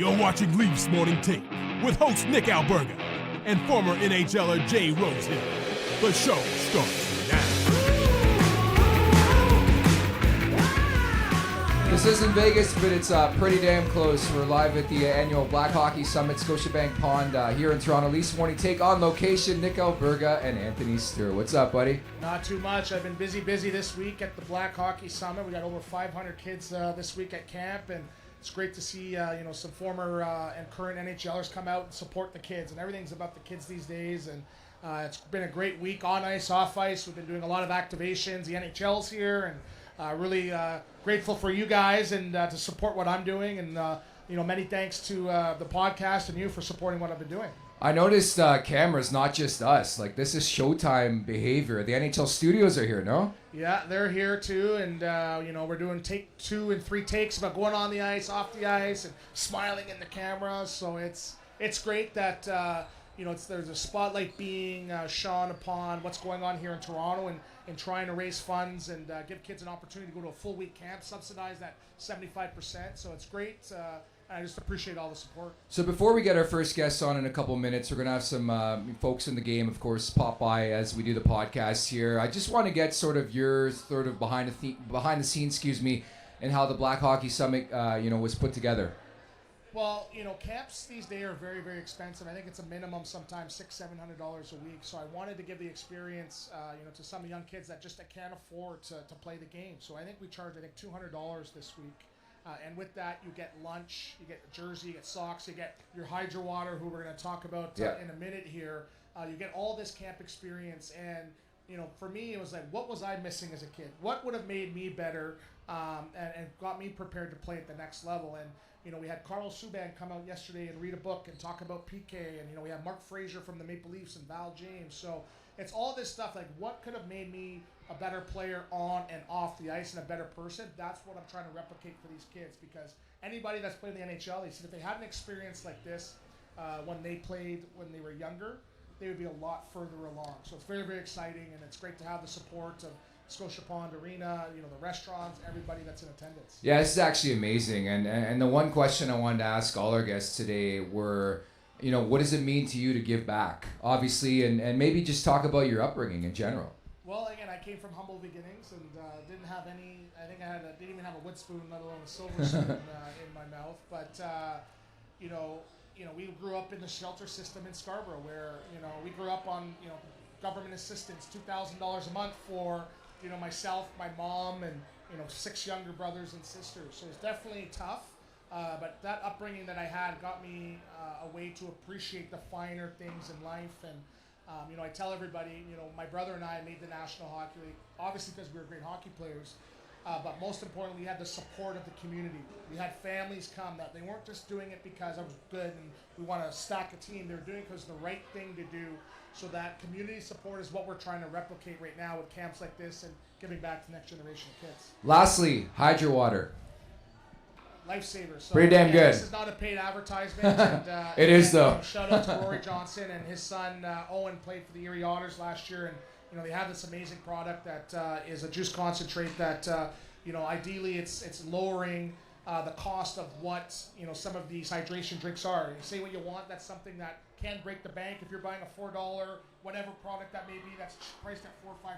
You're watching Leafs Morning Take with host Nick Alberga and former NHLer Jay Rosehill. The show starts now. This isn't Vegas, but it's pretty damn close. We're live at the annual Black Hockey Summit, Scotiabank Pond, here in Toronto. Leafs Morning Take on location. Nick Alberga and Anthony Stewart. What's up, buddy? Not too much. I've been busy this week at the Black Hockey Summit. We got over 500 kids this week at camp, and it's great to see some former and current NHLers come out and support the kids. And everything's about the kids these days. And it's been a great week on ice, off ice. We've been doing a lot of activations. The NHL's here, and really grateful for you guys and to support what I'm doing. And many thanks to the podcast and you for supporting what I've been doing. I noticed cameras, not just us. Like, this is Showtime behavior. The NHL studios are here, no? Yeah, they're here too, and we're doing take 2 and 3 takes about going on the ice, off the ice, and smiling in the camera. So it's great that there's a spotlight being shone upon what's going on here in Toronto and trying to raise funds and give kids an opportunity to go to a full week camp, subsidized at 75%. So it's great. I just appreciate all the support. So before we get our first guests on in a couple minutes, we're going to have some folks in the game, of course, pop by as we do the podcast here. I just want to get your behind the scenes, and how the Black Hockey Summit, was put together. Well, camps these days are very, very expensive. I think it's a minimum sometimes $600-700 a week. So I wanted to give the experience, to some young kids that just can't afford to play the game. So I think we charge, $200 this week. And with that, you get lunch, you get a jersey, you get socks, you get your Hydro Water, who we're going to talk about in a minute here. You get all this camp experience. And, for me, it was like, what was I missing as a kid? What would have made me better and got me prepared to play at the next level? And, we had Carlos Subban come out yesterday and read a book and talk about PK. And, we had Mark Fraser from the Maple Leafs and Val James. So it's all this stuff, like what could have made me a better player on and off the ice and a better person. That's what I'm trying to replicate for these kids, because anybody that's played in the NHL, they said if they had an experience like this when they played when they were younger, they would be a lot further along. So it's very, very exciting, and it's great to have the support of Scotia Pond Arena, the restaurants, everybody that's in attendance. Yeah, this is actually amazing. And the one question I wanted to ask all our guests today were, what does it mean to you to give back? Obviously, and maybe just talk about your upbringing in general. Well, again, I came from humble beginnings and didn't have any. I think didn't even have a wood spoon, let alone a silver spoon in my mouth. But we grew up in the shelter system in Scarborough, where we grew up on government assistance, $2,000 a month for myself, my mom, and 6 younger brothers and sisters. So it's definitely tough. But that upbringing that I had got me a way to appreciate the finer things in life. And I tell everybody, my brother and I made the National Hockey League, obviously because we were great hockey players, but most importantly, we had the support of the community. We had families come that they weren't just doing it because I was good and we want to stack a team. They were doing it because it's the right thing to do. So that community support is what we're trying to replicate right now with camps like this and giving back to the next generation of kids. Lastly, Hydro Water. Lifesaver. So, pretty damn good. This is not a paid advertisement. And, it is, though. Shout out to Rory Johnson and his son Owen played for the Erie Otters last year, and they have this amazing product that is a juice concentrate that ideally it's lowering the cost of what some of these hydration drinks are. You say what you want. That's something that can break the bank. If you're buying a $4 whatever product that may be, that's priced at $4 or $5.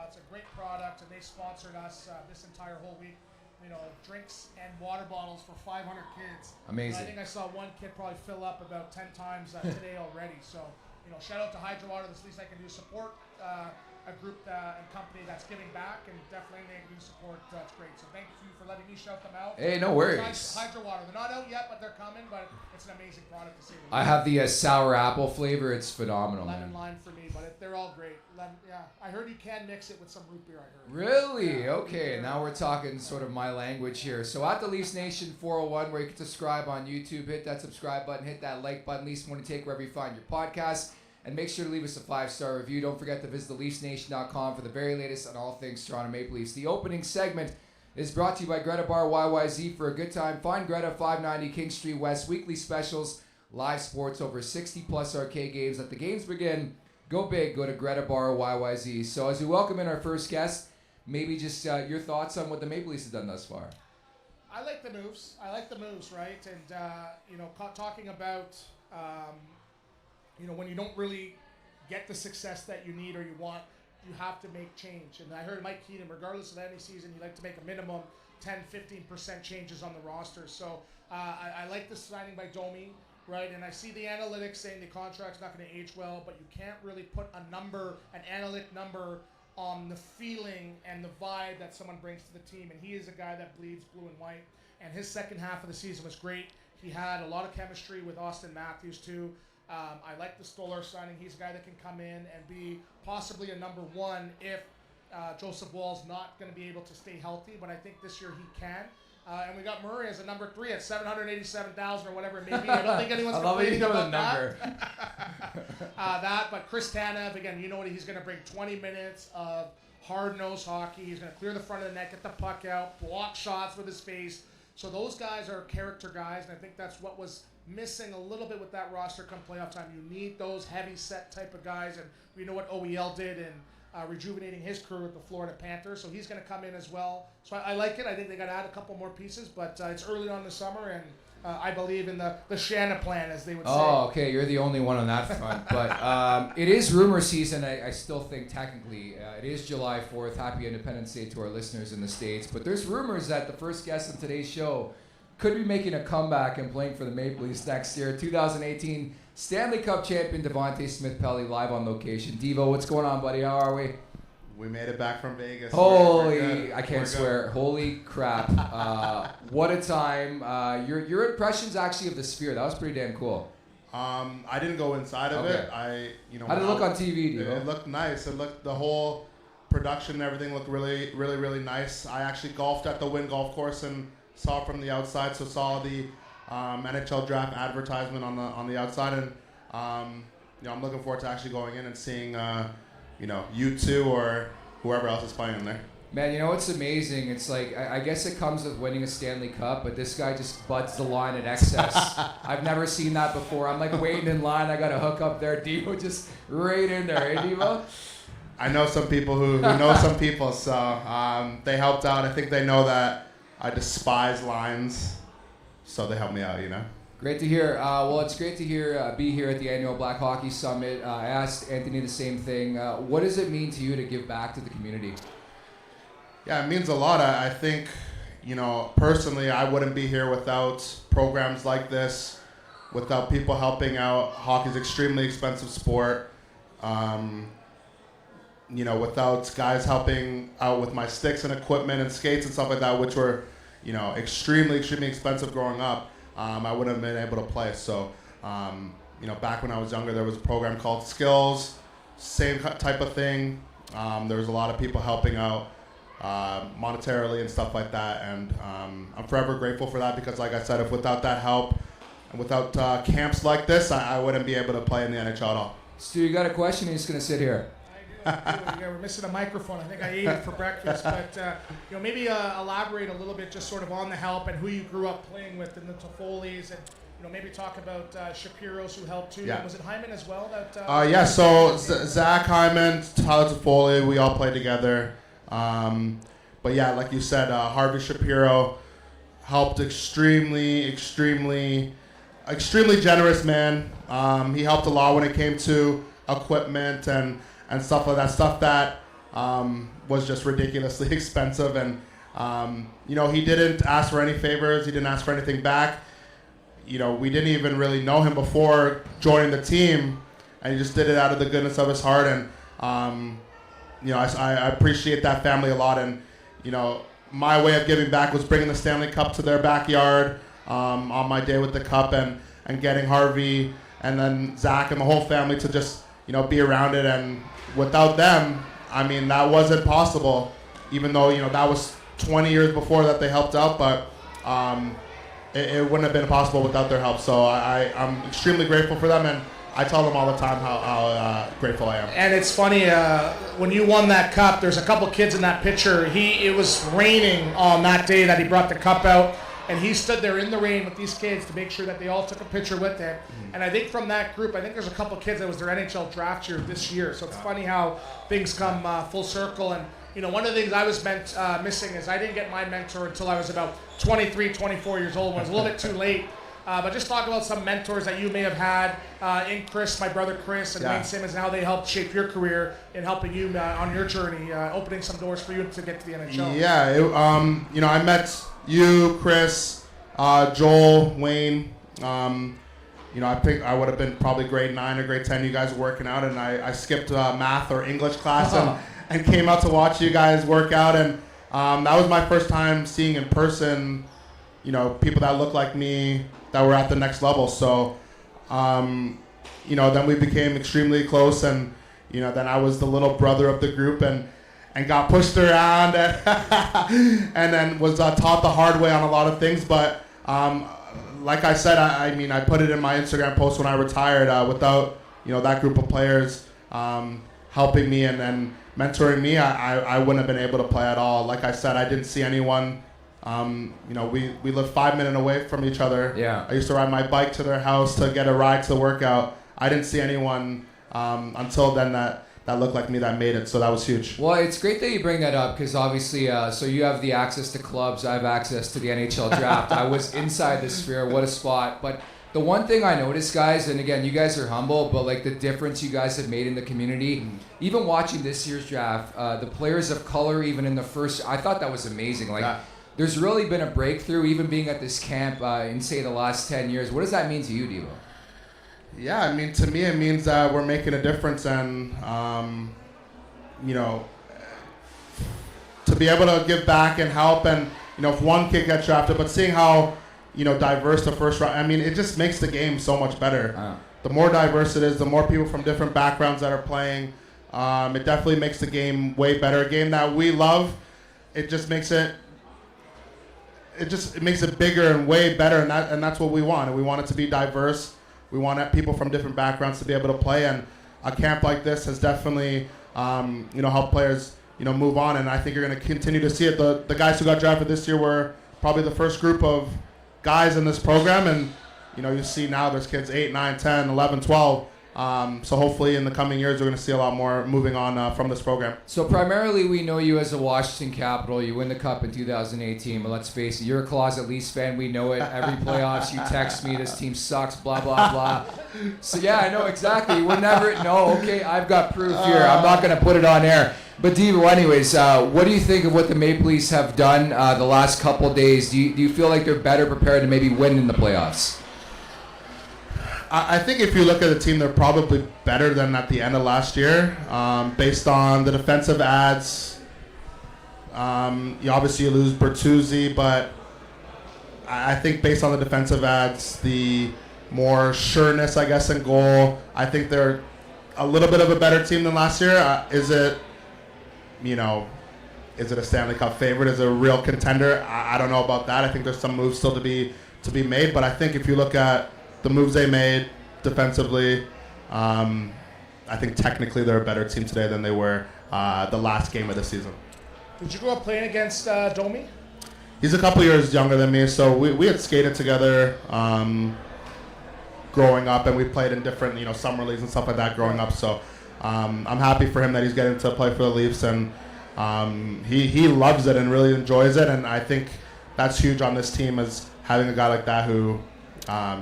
It's a great product, and they sponsored us this entire whole week. Drinks and water bottles for 500 kids. Amazing. And I think I saw one kid probably fill up about 10 times today already. So, shout out to Hydro Water. That's the least I can do. Support a group and company that's giving back, and definitely they do support. That's great. So thank you for letting me shout them out. Hey, no worries. Hydro Water. They're not out yet, but they're coming. But it's an amazing product to see. I have the sour apple flavor. It's phenomenal, lemon man. lime for me, but they're all great. Yeah, I heard you can mix it with some root beer. I heard. Really? Yeah, okay. Now we're talking sort of my language here. So at the Leafs Nation 401, where you can subscribe on YouTube, hit that subscribe button, hit that like button. Leafs Morning Take wherever you find your podcast. And make sure to leave us a 5-star review. Don't forget to visit theleafsnation.com for the very latest on all things Toronto Maple Leafs. The opening segment is brought to you by Greta Bar YYZ. For a good time, find Greta 590 King Street West. Weekly specials, live sports, over 60-plus arcade games. Let the games begin. Go big. Go to Greta Bar YYZ. So as we welcome in our first guest, maybe just your thoughts on what the Maple Leafs have done thus far. I like the moves. Right? And talking about when you don't really get the success that you need or you want, you have to make change. And I heard Mike Keenan, regardless of any season, you like to make a minimum 10-15% changes on the roster. So I like the signing by Domi, right? And I see the analytics saying the contract's not going to age well, but you can't really put an analytic number on the feeling and the vibe that someone brings to the team. And he is a guy that bleeds blue and white. And his second half of the season was great. He had a lot of chemistry with Austin Matthews too. I like the Stolar signing. He's a guy that can come in and be possibly a number one if Joseph Woll's not going to be able to stay healthy, but I think this year he can. And we got Murray as a number 3 at $787,000 or whatever it may be. I don't think anyone's complaining about that. But Chris Tanev, again, you know what he's going to bring 20 minutes of hard-nosed hockey. He's going to clear the front of the net, get the puck out, block shots with his face. So those guys are character guys, and I think that's what was missing a little bit with that roster come playoff time. You need those heavy-set type of guys, and we know what OEL did in rejuvenating his career with the Florida Panthers, so he's going to come in as well. So I like it. I think they got to add a couple more pieces, but it's early on in the summer, and I believe in the Shanna plan, as they would say. Oh, okay. You're the only one on that front. But it is rumor season. I still think technically it is July 4th. Happy Independence Day to our listeners in the States. But there's rumors that the first guest of today's show could be making a comeback and playing for the Maple Leafs next year. 2018 Stanley Cup champion Devante Smith-Pelly live on location. Devo, what's going on, buddy? How are we? We made it back from Vegas. Holy, I can't swear. Holy crap. What a time. Your impressions actually of the Sphere, that was pretty damn cool. I didn't go inside of it. How did it look on TV, Devo? It looked nice. The whole production and everything looked really, really, really nice. I actually golfed at the Wynn Golf Course and saw it from the outside, so saw the NHL draft advertisement on the outside, and I'm looking forward to actually going in and seeing you two or whoever else is playing in there. Man, you know what's amazing? It's like, I guess it comes with winning a Stanley Cup, but this guy just buds the line at excess. I've never seen that before. I'm like waiting in line. I got to hook up there. Devo just right in there, eh, Devo? I know some people who know some people, so they helped out. I think they know that I despise lines, so they helped me out, Great to hear. Well, it's great to be here at the annual Black Hockey Summit. I asked Anthony the same thing. What does it mean to you to give back to the community? Yeah, it means a lot. I think, personally, I wouldn't be here without programs like this, without people helping out. Hockey's an extremely expensive sport. Without guys helping out with my sticks and equipment and skates and stuff like that, which were, extremely, extremely expensive growing up. I wouldn't have been able to play. So, back when I was younger, there was a program called Skills, same type of thing. There was a lot of people helping out monetarily and stuff like that. And I'm forever grateful for that because, like I said, if without that help and without camps like this, I wouldn't be able to play in the NHL at all. Stu, you got a question? You're just going to sit here. Yeah, we're missing a microphone. I think I ate it for breakfast. But maybe elaborate a little bit just sort of on the help and who you grew up playing with in the Toffoli's, and maybe talk about Shapiro's who helped too. Yeah. Was it Hyman as well? So Zach Hyman, Tyler Toffoli, we all played together. But yeah, like you said, Harvey Shapiro helped extremely generous man. He helped a lot when it came to equipment and stuff like that, stuff that was just ridiculously expensive. And, he didn't ask for any favors. He didn't ask for anything back. We didn't even really know him before joining the team, and he just did it out of the goodness of his heart. And, I appreciate that family a lot. And, my way of giving back was bringing the Stanley Cup to their backyard on my day with the Cup and getting Harvey and then Zach and the whole family to just, be around it. And without them, that wasn't possible, even though, that was 20 years before that they helped out, but it wouldn't have been possible without their help. So I'm extremely grateful for them, and I tell them all the time how grateful I am. And it's funny, when you won that cup, there's a couple kids in that picture. It was raining on that day that he brought the cup out, and he stood there in the rain with these kids to make sure that they all took a picture with him. And I think from that group, I think there's a couple kids that was their NHL draft year this year. So it's funny how things come full circle. And one of the things I was missing is I didn't get my mentor until I was about 23, 24 years old. When it was a little bit too late. But just talk about some mentors that you may have had in Chris, my brother Chris, and Wayne Simmons, and how they helped shape your career in helping you on your journey, opening some doors for you to get to the NHL. Yeah, I met you, Chris, Joel, Wayne. I think I would have been probably grade 9 or grade 10. You guys were working out, and I skipped math or English class and came out to watch you guys work out. And that was my first time seeing in person, people that look like me that were at the next level. So, then we became extremely close, and then I was the little brother of the group and got pushed around and then was taught the hard way on a lot of things. But like I said, I put it in my Instagram post when I retired. Without that group of players helping me and then mentoring me, I wouldn't have been able to play at all. Like I said, I didn't see anyone. We lived 5 minutes away from each other. Yeah. I used to ride my bike to their house to get a ride to the workout. I didn't see anyone until then that looked like me that made it, so that was huge. Well, it's great that you bring that up because obviously, so you have the access to clubs, I have access to the NHL draft. I was inside the Sphere, what a spot. But the one thing I noticed, guys, and again, you guys are humble, but like the difference you guys have made in the community, even watching this year's draft, the players of color, even in the first, I thought that was amazing. There's really been a breakthrough, even being at this camp in, say, the last 10 years. What does that mean to you, Devo? Yeah, to me it means that we're making a difference, and, to be able to give back and help, and, if one kid gets drafted, but seeing how, diverse the first round, it just makes the game so much better. The more diverse it is, the more people from different backgrounds that are playing, it definitely makes the game way better. A game that we love, it just makes it makes it bigger and way better, and that's what we want. And we want it to be diverse. We want people from different backgrounds to be able to play, and a camp like this has definitely, helped players, move on. And I think you're going to continue to see it. The guys who got drafted this year were probably the first group of guys in this program, and you see now there's kids 8, 9, 10, 11, 12. So hopefully in the coming years we're going to see a lot more moving on from this program. So primarily we know you as a Washington Capital. You win the Cup in 2018, but let's face it, you're a closet Leafs fan. We know it. Every playoffs you text me, this team sucks, blah, blah, blah. So yeah, I know exactly. We're never, okay, I've got proof here. I'm not going to put it on air. But Devo, anyways, what do you think of what the Maple Leafs have done the last couple days? Do you feel like they're better prepared to maybe win in the playoffs? I think if you look at the team, they're probably better than at the end of last year, based on the defensive ads. You lose Bertuzzi, but I think based on the defensive ads, the more sureness, I guess, in goal, I think they're a little bit of a better team than last year. Is it a Stanley Cup favorite? Is it a real contender? I don't know about that. I think there's some moves still to be made, but I think if you look at the moves they made defensively, I think technically they're a better team today than they were the last game of the season. Did you grow up playing against Domi? He's a couple years younger than me, so we had skated together growing up, and we played in different summer leagues and stuff like that growing up. So I'm happy for him that he's getting to play for the Leafs, and he loves it and really enjoys it, and I think that's huge on this team, is having a guy like that who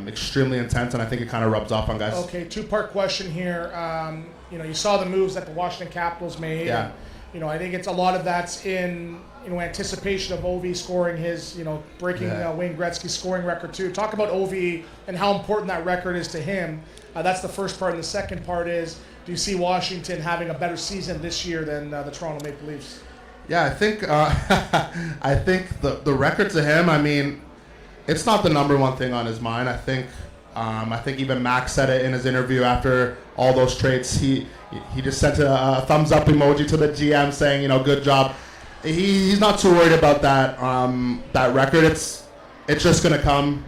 extremely intense, and I think it kind of rubs off on guys. Okay, two-part question here. You saw the moves that the Washington Capitals made. Yeah. And, I think it's a lot of that's in anticipation of Ovi scoring his breaking Wayne Gretzky's scoring record too. Talk about Ovi and how important that record is to him. That's the first part, and the second part is, do you see Washington having a better season this year than the Toronto Maple Leafs? Yeah, I think I think the record to him, it's not the number one thing on his mind. I think even Max said it in his interview after all those trades. He just sent a thumbs up emoji to the GM saying, good job. He's not too worried about that record. It's just gonna come.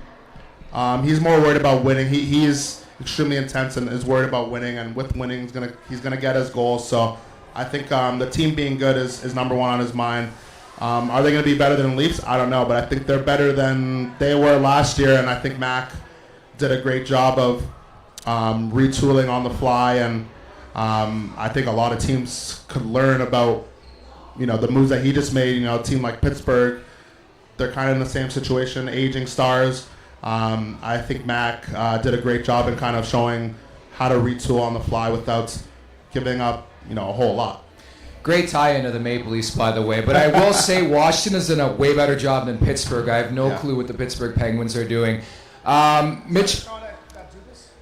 He's more worried about winning. He's extremely intense and is worried about winning. And with winning, he's gonna get his goals. So I think the team being good is number one on his mind. Are they going to be better than the Leafs? I don't know, but I think they're better than they were last year, and I think Mac did a great job of retooling on the fly, and I think a lot of teams could learn about the moves that he just made, a team like Pittsburgh, they're kind of in the same situation, aging stars. I think Mac did a great job in kind of showing how to retool on the fly without giving up, a whole lot. Great tie-in to the Maple Leafs, by the way. But I will say Washington has done a way better job than Pittsburgh. I have no clue what the Pittsburgh Penguins are doing. Mitch,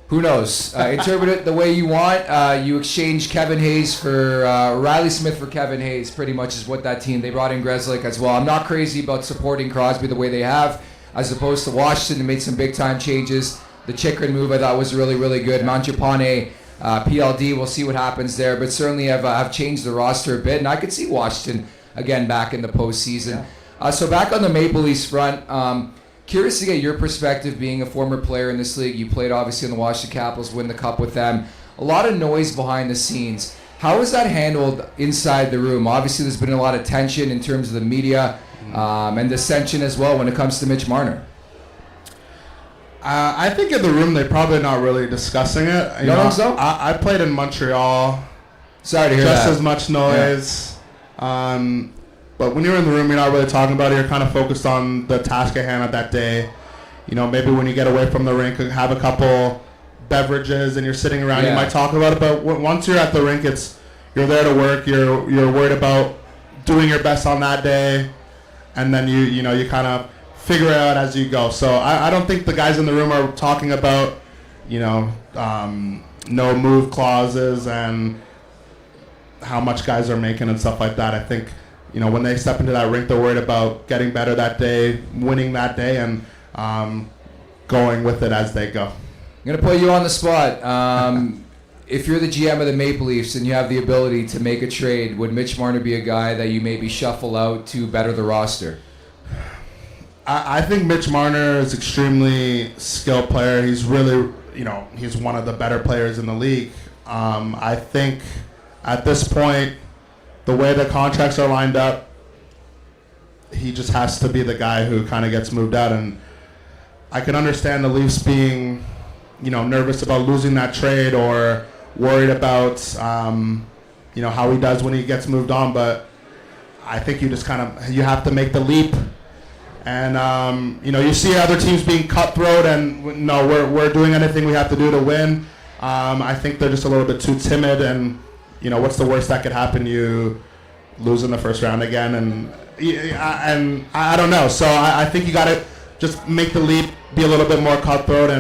who knows? Interpret it the way you want. You exchange Kevin Hayes for Riley Smith for Kevin Hayes, pretty much is what that team. They brought in Grzelcyk as well. I'm not crazy about supporting Crosby the way they have, as opposed to Washington, who made some big-time changes. The Chychrun move I thought was really, really good. Mangiapane, PLD, we'll see what happens there. But certainly have changed the roster a bit. And I could see Washington, again, back in the postseason. So back on the Maple Leafs front, curious to get your perspective being a former player in this league. You played, obviously, in the Washington Capitals, win the Cup with them. A lot of noise behind the scenes. How is that handled inside the room? Obviously, there's been a lot of tension in terms of the media and dissension as well when it comes to Mitch Marner. I think in the room they're probably not really discussing it. You don't think so? I played in Montreal. Sorry to hear that. Just as much noise. Yeah. But when you're in the room, you're not really talking about it. You're kind of focused on the task at hand of that day. Maybe when you get away from the rink, have a couple beverages and you're sitting around, you might talk about it. But once you're at the rink, you're there to work. You're worried about doing your best on that day, and then you kind of figure it out as you go. So I don't think the guys in the room are talking about, no move clauses and how much guys are making and stuff like that. I think, when they step into that rink, they're worried about getting better that day, winning that day, and going with it as they go. I'm going to put you on the spot. If you're the GM of the Maple Leafs and you have the ability to make a trade, would Mitch Marner be a guy that you maybe shuffle out to better the roster? I think Mitch Marner is extremely skilled player. He's really, he's one of the better players in the league. I think at this point, the way the contracts are lined up, he just has to be the guy who kind of gets moved out. And I can understand the Leafs being, nervous about losing that trade or worried about, how he does when he gets moved on. But I think you just you have to make the leap. And, you see other teams being cutthroat and, no, we're doing anything we have to do to win. I think they're just a little bit too timid and, what's the worst that could happen? You lose in the first round again. And I don't know. So I think you got to just make the leap, be a little bit more cutthroat.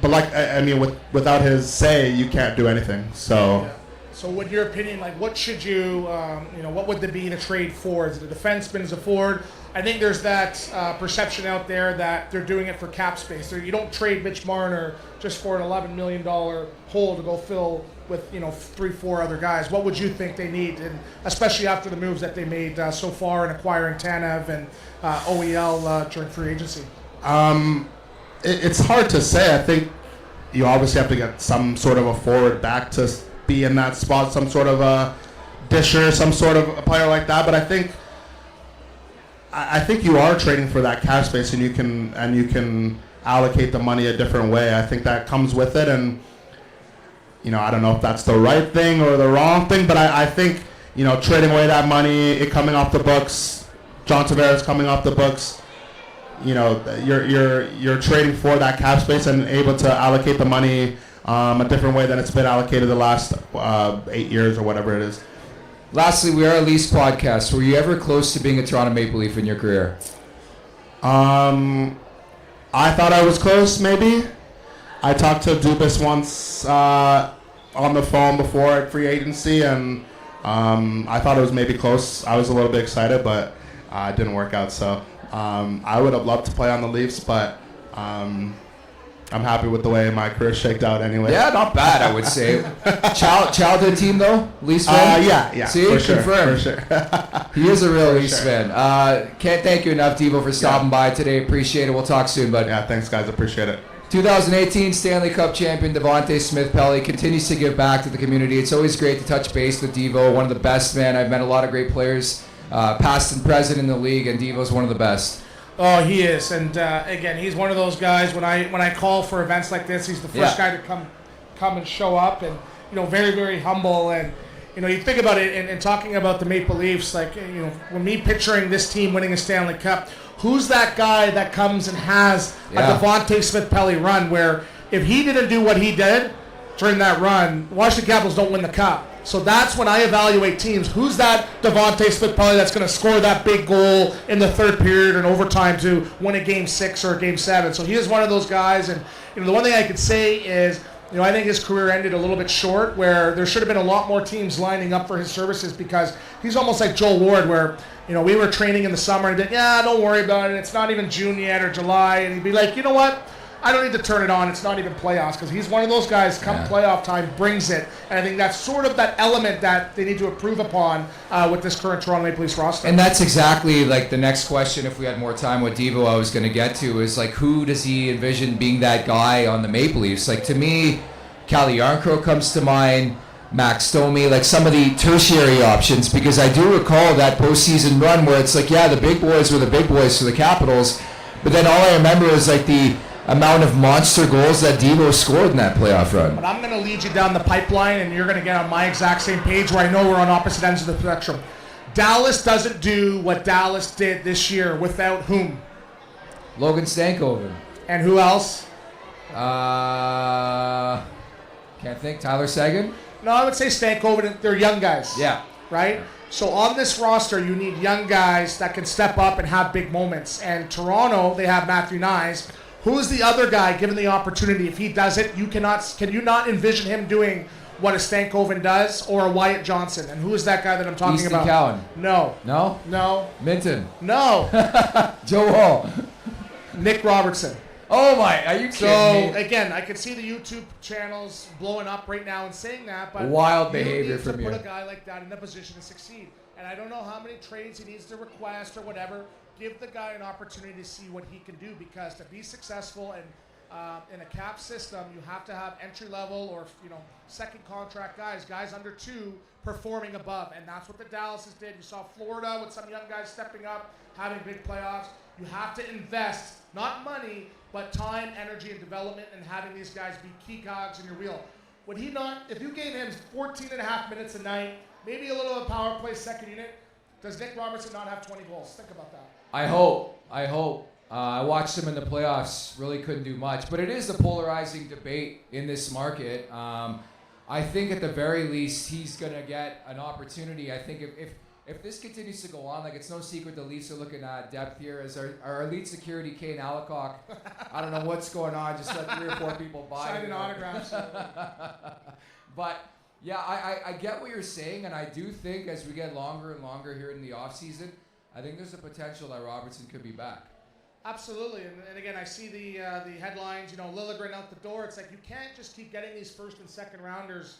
But without his say, you can't do anything. So. Yeah. So, in your opinion, what should you, what would there be in a trade for? Is it a defenseman, is it a forward? I think there's that perception out there that they're doing it for cap space. You don't trade Mitch Marner just for an $11 million hole to go fill with 3-4 other guys. What would you think they need, and especially after the moves that they made so far in acquiring Tanev and OEL during free agency? It's hard to say. I think you obviously have to get some sort of a forward back to be in that spot, some sort of a disher, some sort of a player like that. But I think you are trading for that cap space, and you can allocate the money a different way. I think that comes with it, and I don't know if that's the right thing or the wrong thing, but I think trading away that money, it coming off the books, John Tavares coming off the books, you're trading for that cap space and able to allocate the money a different way than it's been allocated the last 8 years or whatever it is. Lastly, we are a Leafs podcast. Were you ever close to being a Toronto Maple Leaf in your career? I thought I was close, maybe. I talked to Dubas once on the phone before at free agency, and I thought it was maybe close. I was a little bit excited, but it didn't work out. So I would have loved to play on the Leafs, but I'm happy with the way my career shaked out anyway. Yeah, not bad, I would say. Childhood team, though? Leafs fan? Yeah. See, for confirmed. Sure. He is a real Leafs fan. Can't thank you enough, Devo, for stopping by today. Appreciate it. We'll talk soon, bud. Yeah, thanks, guys. Appreciate it. 2018 Stanley Cup champion Devante Smith-Pelly continues to give back to the community. It's always great to touch base with Devo, one of the best, man. I've met a lot of great players, past and present in the league, and Devo's one of the best. Oh, he is, and again, he's one of those guys. When I call for events like this, he's the first guy to come and show up, and very, very humble. And you know, you think about it and talking about the Maple Leafs, like, you know, when me picturing this team winning a Stanley Cup, who's that guy that comes and has a Devante Smith-Pelly run where if he didn't do what he did during that run, Washington Capitals don't win the Cup. So that's when I evaluate teams. Who's that Devante Smith-Pelly that's going to score that big goal in the third period and overtime to win a Game 6 or a Game 7? So he is one of those guys. And you know, the one thing I could say is, you know, I think his career ended a little bit short, where there should have been a lot more teams lining up for his services, because he's almost like Joel Ward, where, you know, we were training in the summer and he'd be like, yeah, don't worry about it. It's not even June yet or July. And he'd be like, you know what? I don't need to turn it on. It's not even playoffs, because he's one of those guys, come playoff time, brings it. And I think that's sort of that element that they need to improve upon with this current Toronto Maple Leafs roster. And that's exactly like the next question, if we had more time with Devo, I was going to get to, is like, who does he envision being that guy on the Maple Leafs? Like, to me, Calle Jarnkrok comes to mind, Max Domi, like some of the tertiary options, because I do recall that postseason run where it's like, yeah, the big boys were the big boys for the Capitals, but then all I remember is like the amount of monster goals that Devo scored in that playoff run. But I'm going to lead you down the pipeline, and you're going to get on my exact same page, where I know we're on opposite ends of the spectrum. Dallas doesn't do what Dallas did this year without whom? Logan Stankoven. And who else? Can't think. Tyler Seguin? No, I would say Stankoven. They're young guys. Yeah. Right? So on this roster, you need young guys that can step up and have big moments. And Toronto, they have Matthew Nyes. Who is the other guy given the opportunity? If he does it, can you not envision him doing what a Stankoven does, or a Wyatt Johnson? And who is that guy that I'm talking Easton about? Cowan. No. No? No. Minton. No. Joe Hall. Nick Robertson. Oh my, are you kidding me? Again, I can see the YouTube channels blowing up right now and saying that, but wild behavior from you. You need to put a guy like that in a position to succeed. And I don't know how many trades he needs to request or whatever. Give the guy an opportunity to see what he can do, because to be successful and in a cap system, you have to have entry level or, you know, second contract guys under 2 performing above, and that's what the Dallases did. You saw Florida with some young guys stepping up, having big playoffs. You have to invest not money, but time, energy, and development, and having these guys be key cogs in your wheel. Would he not? If you gave him 14 and a half minutes a night, maybe a little of a power play second unit, does Nick Robertson not have 20 goals? Think about that. I hope. I watched him in the playoffs. Really couldn't do much. But it is a polarizing debate in this market. I think at the very least he's going to get an opportunity. I think if this continues to go on, like, it's no secret the Leafs are looking at depth here. As our elite security, Kane Alacock, I don't know what's going on. Just let 3 or 4 people buy Signing autographs. But yeah, I get what you're saying, and I do think as we get longer and longer here in the offseason, I think there's a potential that Robertson could be back. Absolutely, and again, I see the headlines. You know, Liljegren out the door. It's like, you can't just keep getting these first and second rounders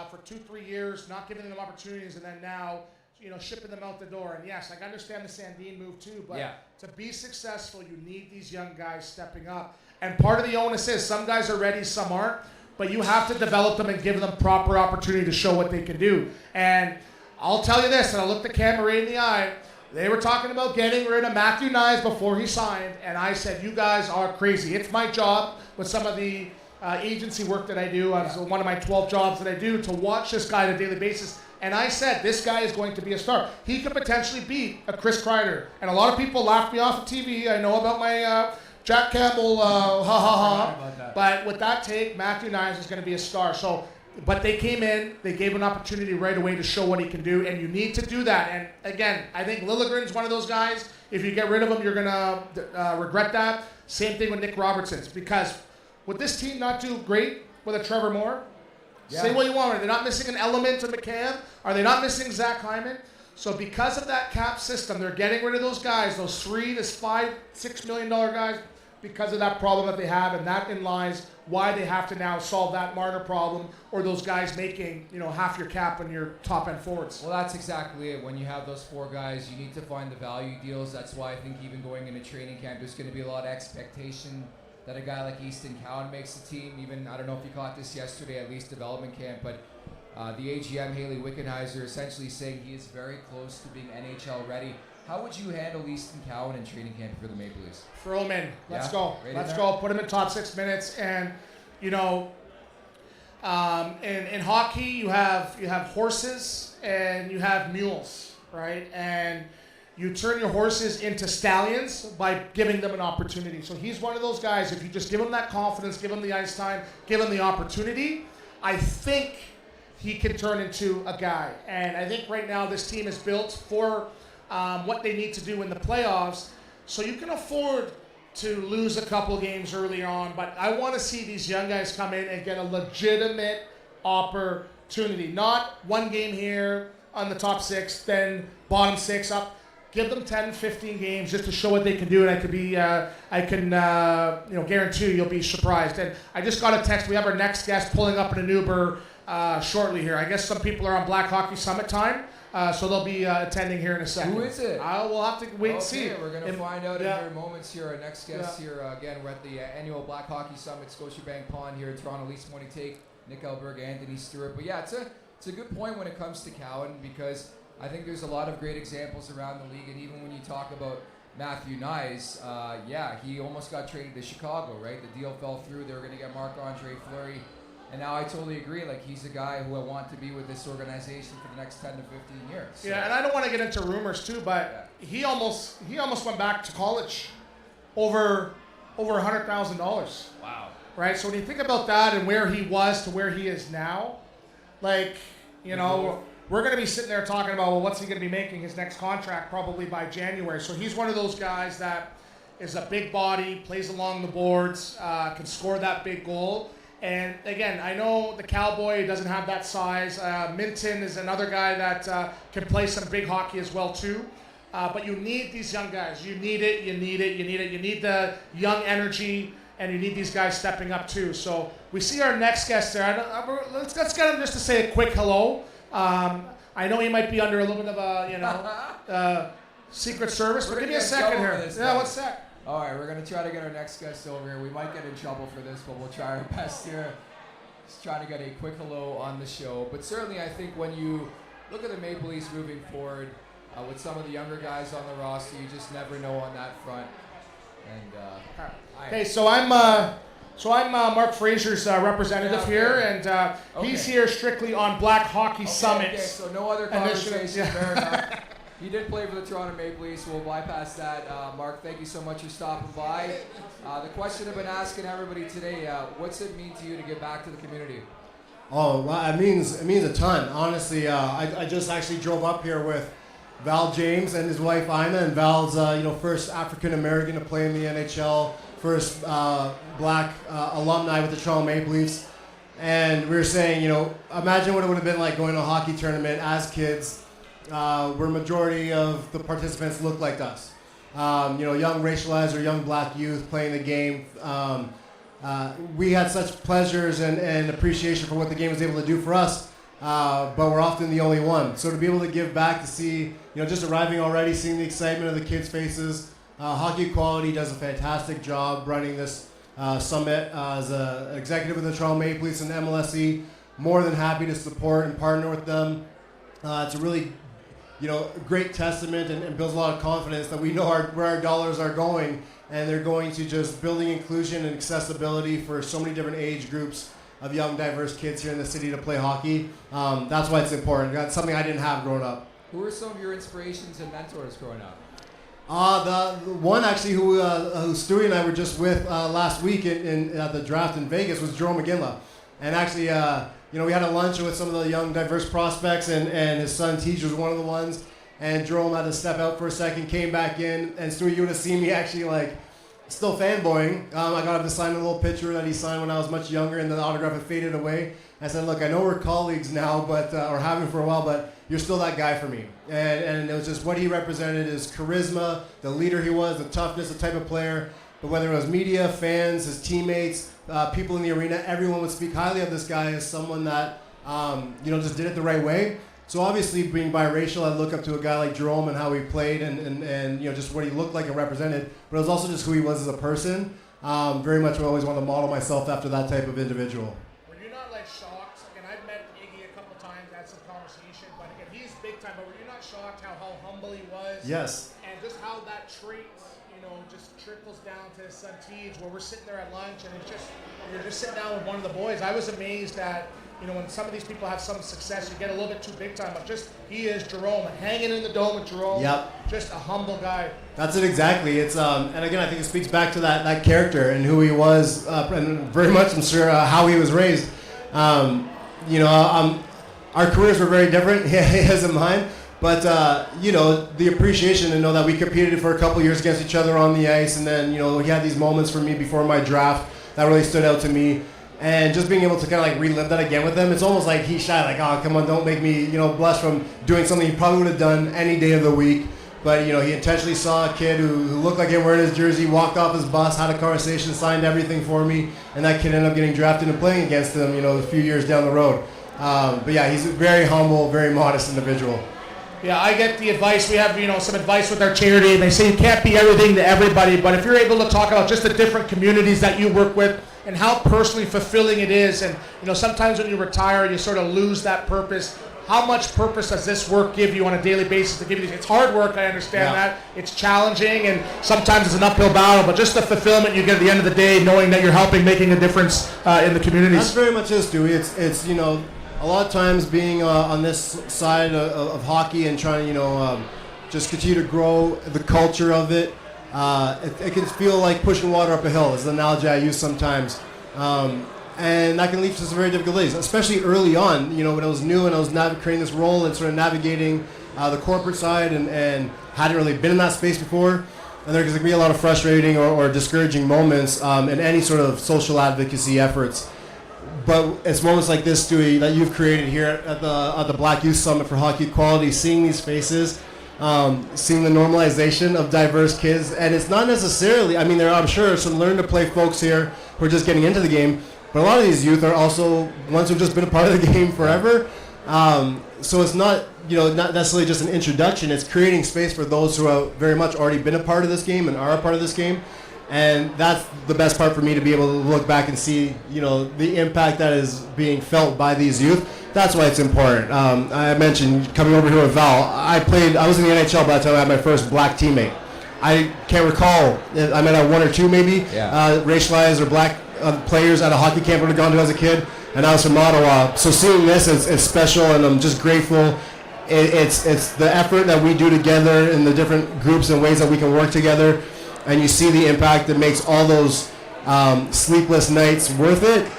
for 2-3 years, not giving them opportunities, and then now, you know, shipping them out the door. And yes, I understand the Sandin move too, but to be successful, you need these young guys stepping up. And part of the onus is some guys are ready, some aren't, but you have to develop them and give them proper opportunity to show what they can do. And I'll tell you this, and I'll look the camera right in the eye. They were talking about getting rid of Matthew Nyes before he signed, and I said, you guys are crazy. It's my job with some of the agency work that I do, one of my 12 jobs that I do, to watch this guy on a daily basis. And I said, this guy is going to be a star. He could potentially beat a Chris Kreider. And a lot of people laughed me off of TV. I know about my Jack Campbell, But with that take, Matthew Nyes is going to be a star. So, but they came in, they gave an opportunity right away to show what he can do, and you need to do that. And again, I think Liljegren's one of those guys. If you get rid of him, you're going to regret that. Same thing with Nick Robertson, because would this team not do great with a Trevor Moore? Yeah. Say what you want. Are they not missing an element of McCann? Are they not missing Zach Hyman? So because of that cap system, they're getting rid of those guys, those $3 to $5, $6 million guys, because of that problem that they have, and that in lies why they have to now solve that Marner problem, or those guys making, you know, half your cap on your top end forwards. Well, that's exactly it. When you have those 4 guys, you need to find the value deals. That's why I think even going into training camp, there's going to be a lot of expectation that a guy like Easton Cowan makes the team. Even, I don't know if you caught this yesterday at Leafs development camp, but the AGM, Haley Wickenheiser, essentially saying he is very close to being NHL ready. How would you handle Easton Cowan in training camp for the Maple Leafs? Throw him in. Let's go. Let's go. Put him in top 6 minutes. And, you know, In hockey, you have horses and you have mules, right? And you turn your horses into stallions by giving them an opportunity. So he's one of those guys, if you just give him that confidence, give him the ice time, give him the opportunity, I think he can turn into a guy. And I think right now this team is built for what they need to do in the playoffs. So you can afford to lose a couple games early on, but I want to see these young guys come in and get a legitimate opportunity. Not one game here on the top 6, then bottom 6 up. Give them 10, 15 games just to show what they can do, and I can guarantee you'll be surprised. And I just got a text. We have our next guest pulling up in an Uber shortly here. I guess some people are on Black Hockey Summit time, so they'll be attending here in a second. Who is it? We'll have to wait and see. We're going to find out in mere moments here. Our next guest here, again, we're at the annual Black Hockey Summit, Scotiabank Pond here in Toronto. Leafs Morning Take, Nick Alberga, Anthony Stewart. But yeah, it's a good point when it comes to Cowan, because I think there's a lot of great examples around the league, and even when you talk about Matthew Nyes, he almost got traded to Chicago, right? The deal fell through. They were going to get Marc-Andre Fleury, and now I totally agree. Like, he's a guy who I want to be with this organization for the next 10 to 15 years. So. Yeah, and I don't want to get into rumors too, but he almost went back to college over $100,000. Wow. Right. So when you think about that and where he was to where he is now, like, we're going to be sitting there talking about, well, what's he going to be making his next contract probably by January. So he's one of those guys that is a big body, plays along the boards, can score that big goal. And again, I know the Cowboy doesn't have that size. Minton is another guy that can play some big hockey as well too. But you need these young guys. You need it. You need the young energy, and you need these guys stepping up too. So we see our next guest there. Let's get him just to say a quick hello. I know he might be under a little bit of a, Secret Service, but give me a second here. Yeah, one sec. All right, we're going to try to get our next guest over here. We might get in trouble for this, but we'll try our best here. Just trying to get a quick hello on the show. But certainly I think when you look at the Maple Leafs moving forward, with some of the younger guys on the roster, you just never know on that front. And so I'm Mark Fraser's representative here, and he's here strictly on Black Hockey Summit. Okay, so no other conversation. Fair enough. He did play for the Toronto Maple Leafs, so we'll bypass that. Mark, thank you so much for stopping by. The question I've been asking everybody today, what's it mean to you to give back to the community? Oh, well, it means a ton. Honestly, I just actually drove up here with Val James and his wife Ina, and Val's first African American to play in the NHL, first black alumni with the Toronto Maple Leafs. And we were saying, imagine what it would have been like going to a hockey tournament as kids, where majority of the participants looked like us. Young racialized or young black youth playing the game. We had such pleasures and appreciation for what the game was able to do for us, but we're often the only one. So to be able to give back, to see, just arriving already, seeing the excitement of the kids' faces. Hockey Equality does a fantastic job running this summit. As an executive of the Toronto Maple Leafs and MLSE, more than happy to support and partner with them. It's a really great testament and builds a lot of confidence that we know where our dollars are going, and they're going to just building inclusion and accessibility for so many different age groups of young, diverse kids here in the city to play hockey. That's why it's important. That's something I didn't have growing up. Who are some of your inspirations and mentors growing up? The one actually who Stewie and I were just with last week at the draft in Vegas was Jerome McGinley. And actually, we had a lunch with some of the young, diverse prospects, and his son Tej was one of the ones. And Jerome had to step out for a second, came back in, and Stewie, you would have seen me actually still fanboying. I got him to sign a little picture that he signed when I was much younger, and the autograph had faded away. I said, look, I know we're colleagues now, but or have been for a while, but you're still that guy for me. And it was just what he represented, his charisma, the leader he was, the toughness, the type of player. But whether it was media, fans, his teammates, people in the arena, everyone would speak highly of this guy as someone that, just did it the right way. So obviously, being biracial, I look up to a guy like Jerome and how he played and just what he looked like and represented. But it was also just who he was as a person. Very much I always want to model myself after that type of individual. Were you not shocked? Again, I've met Iggy a couple times, had some conversation, but again, he's big time. But were you not shocked how humble he was? Yes. And just how that trait, just trickles down to his son Tej, where we're sitting there at lunch, and you're just sitting down with one of the boys. I was amazed at, when some of these people have some success, you get a little bit too big time, but he is Jerome, hanging in the dome with Jerome. Yep. Just a humble guy. That's it exactly. It's and again, I think it speaks back to that character and who he was, and very much, I'm sure, how he was raised. Our careers were very different, his and mine. But, the appreciation to know that we competed for a couple years against each other on the ice. And then, he had these moments for me before my draft that really stood out to me. And just being able to kind of relive that again with him, it's almost like he's shy. Like, oh, come on, don't make me, blush from doing something he probably would have done any day of the week. But, he intentionally saw a kid who looked like him wearing his jersey, walked off his bus, had a conversation, signed everything for me. And that kid ended up getting drafted and playing against him, a few years down the road. But, yeah, he's a very humble, very modest individual. Yeah, I get the advice. We have, some advice with our charity, and they say you can't be everything to everybody, but if you're able to talk about just the different communities that you work with and how personally fulfilling it is, and, sometimes when you retire, you sort of lose that purpose. How much purpose does this work give you on a daily basis to give you? It's hard work, I understand that. It's challenging, and sometimes it's an uphill battle, but just the fulfillment you get at the end of the day, knowing that you're making a difference in the communities. That's very much it, Stewie. It's a lot of times being on this side of hockey and trying to, just continue to grow the culture of it, it can feel like pushing water up a hill, is the analogy I use sometimes. And that can lead to some very difficult days, especially early on, when I was new and I was creating this role and sort of navigating the corporate side and hadn't really been in that space before. And there can be a lot of frustrating or discouraging moments in any sort of social advocacy efforts. But it's moments like this, Stewie, that you've created here at the Black Youth Summit for Hockey Equality, seeing these faces, seeing the normalization of diverse kids. And it's not necessarily, there are, I'm sure, some learn-to-play folks here who are just getting into the game, but a lot of these youth are also ones who've just been a part of the game forever. So it's not, not necessarily just an introduction. It's creating space for those who have very much already been a part of this game and are a part of this game. And that's the best part for me, to be able to look back and see, the impact that is being felt by these youth. That's why it's important. I mentioned coming over here with Val. I was in the NHL by the time I had my first black teammate. I can't recall. I might have one or two maybe, racialized or black players at a hockey camp I would have gone to as a kid. And I was from Ottawa. So seeing this is special, and I'm just grateful. It's the effort that we do together in the different groups and ways that we can work together. And you see the impact that makes all those sleepless nights worth it,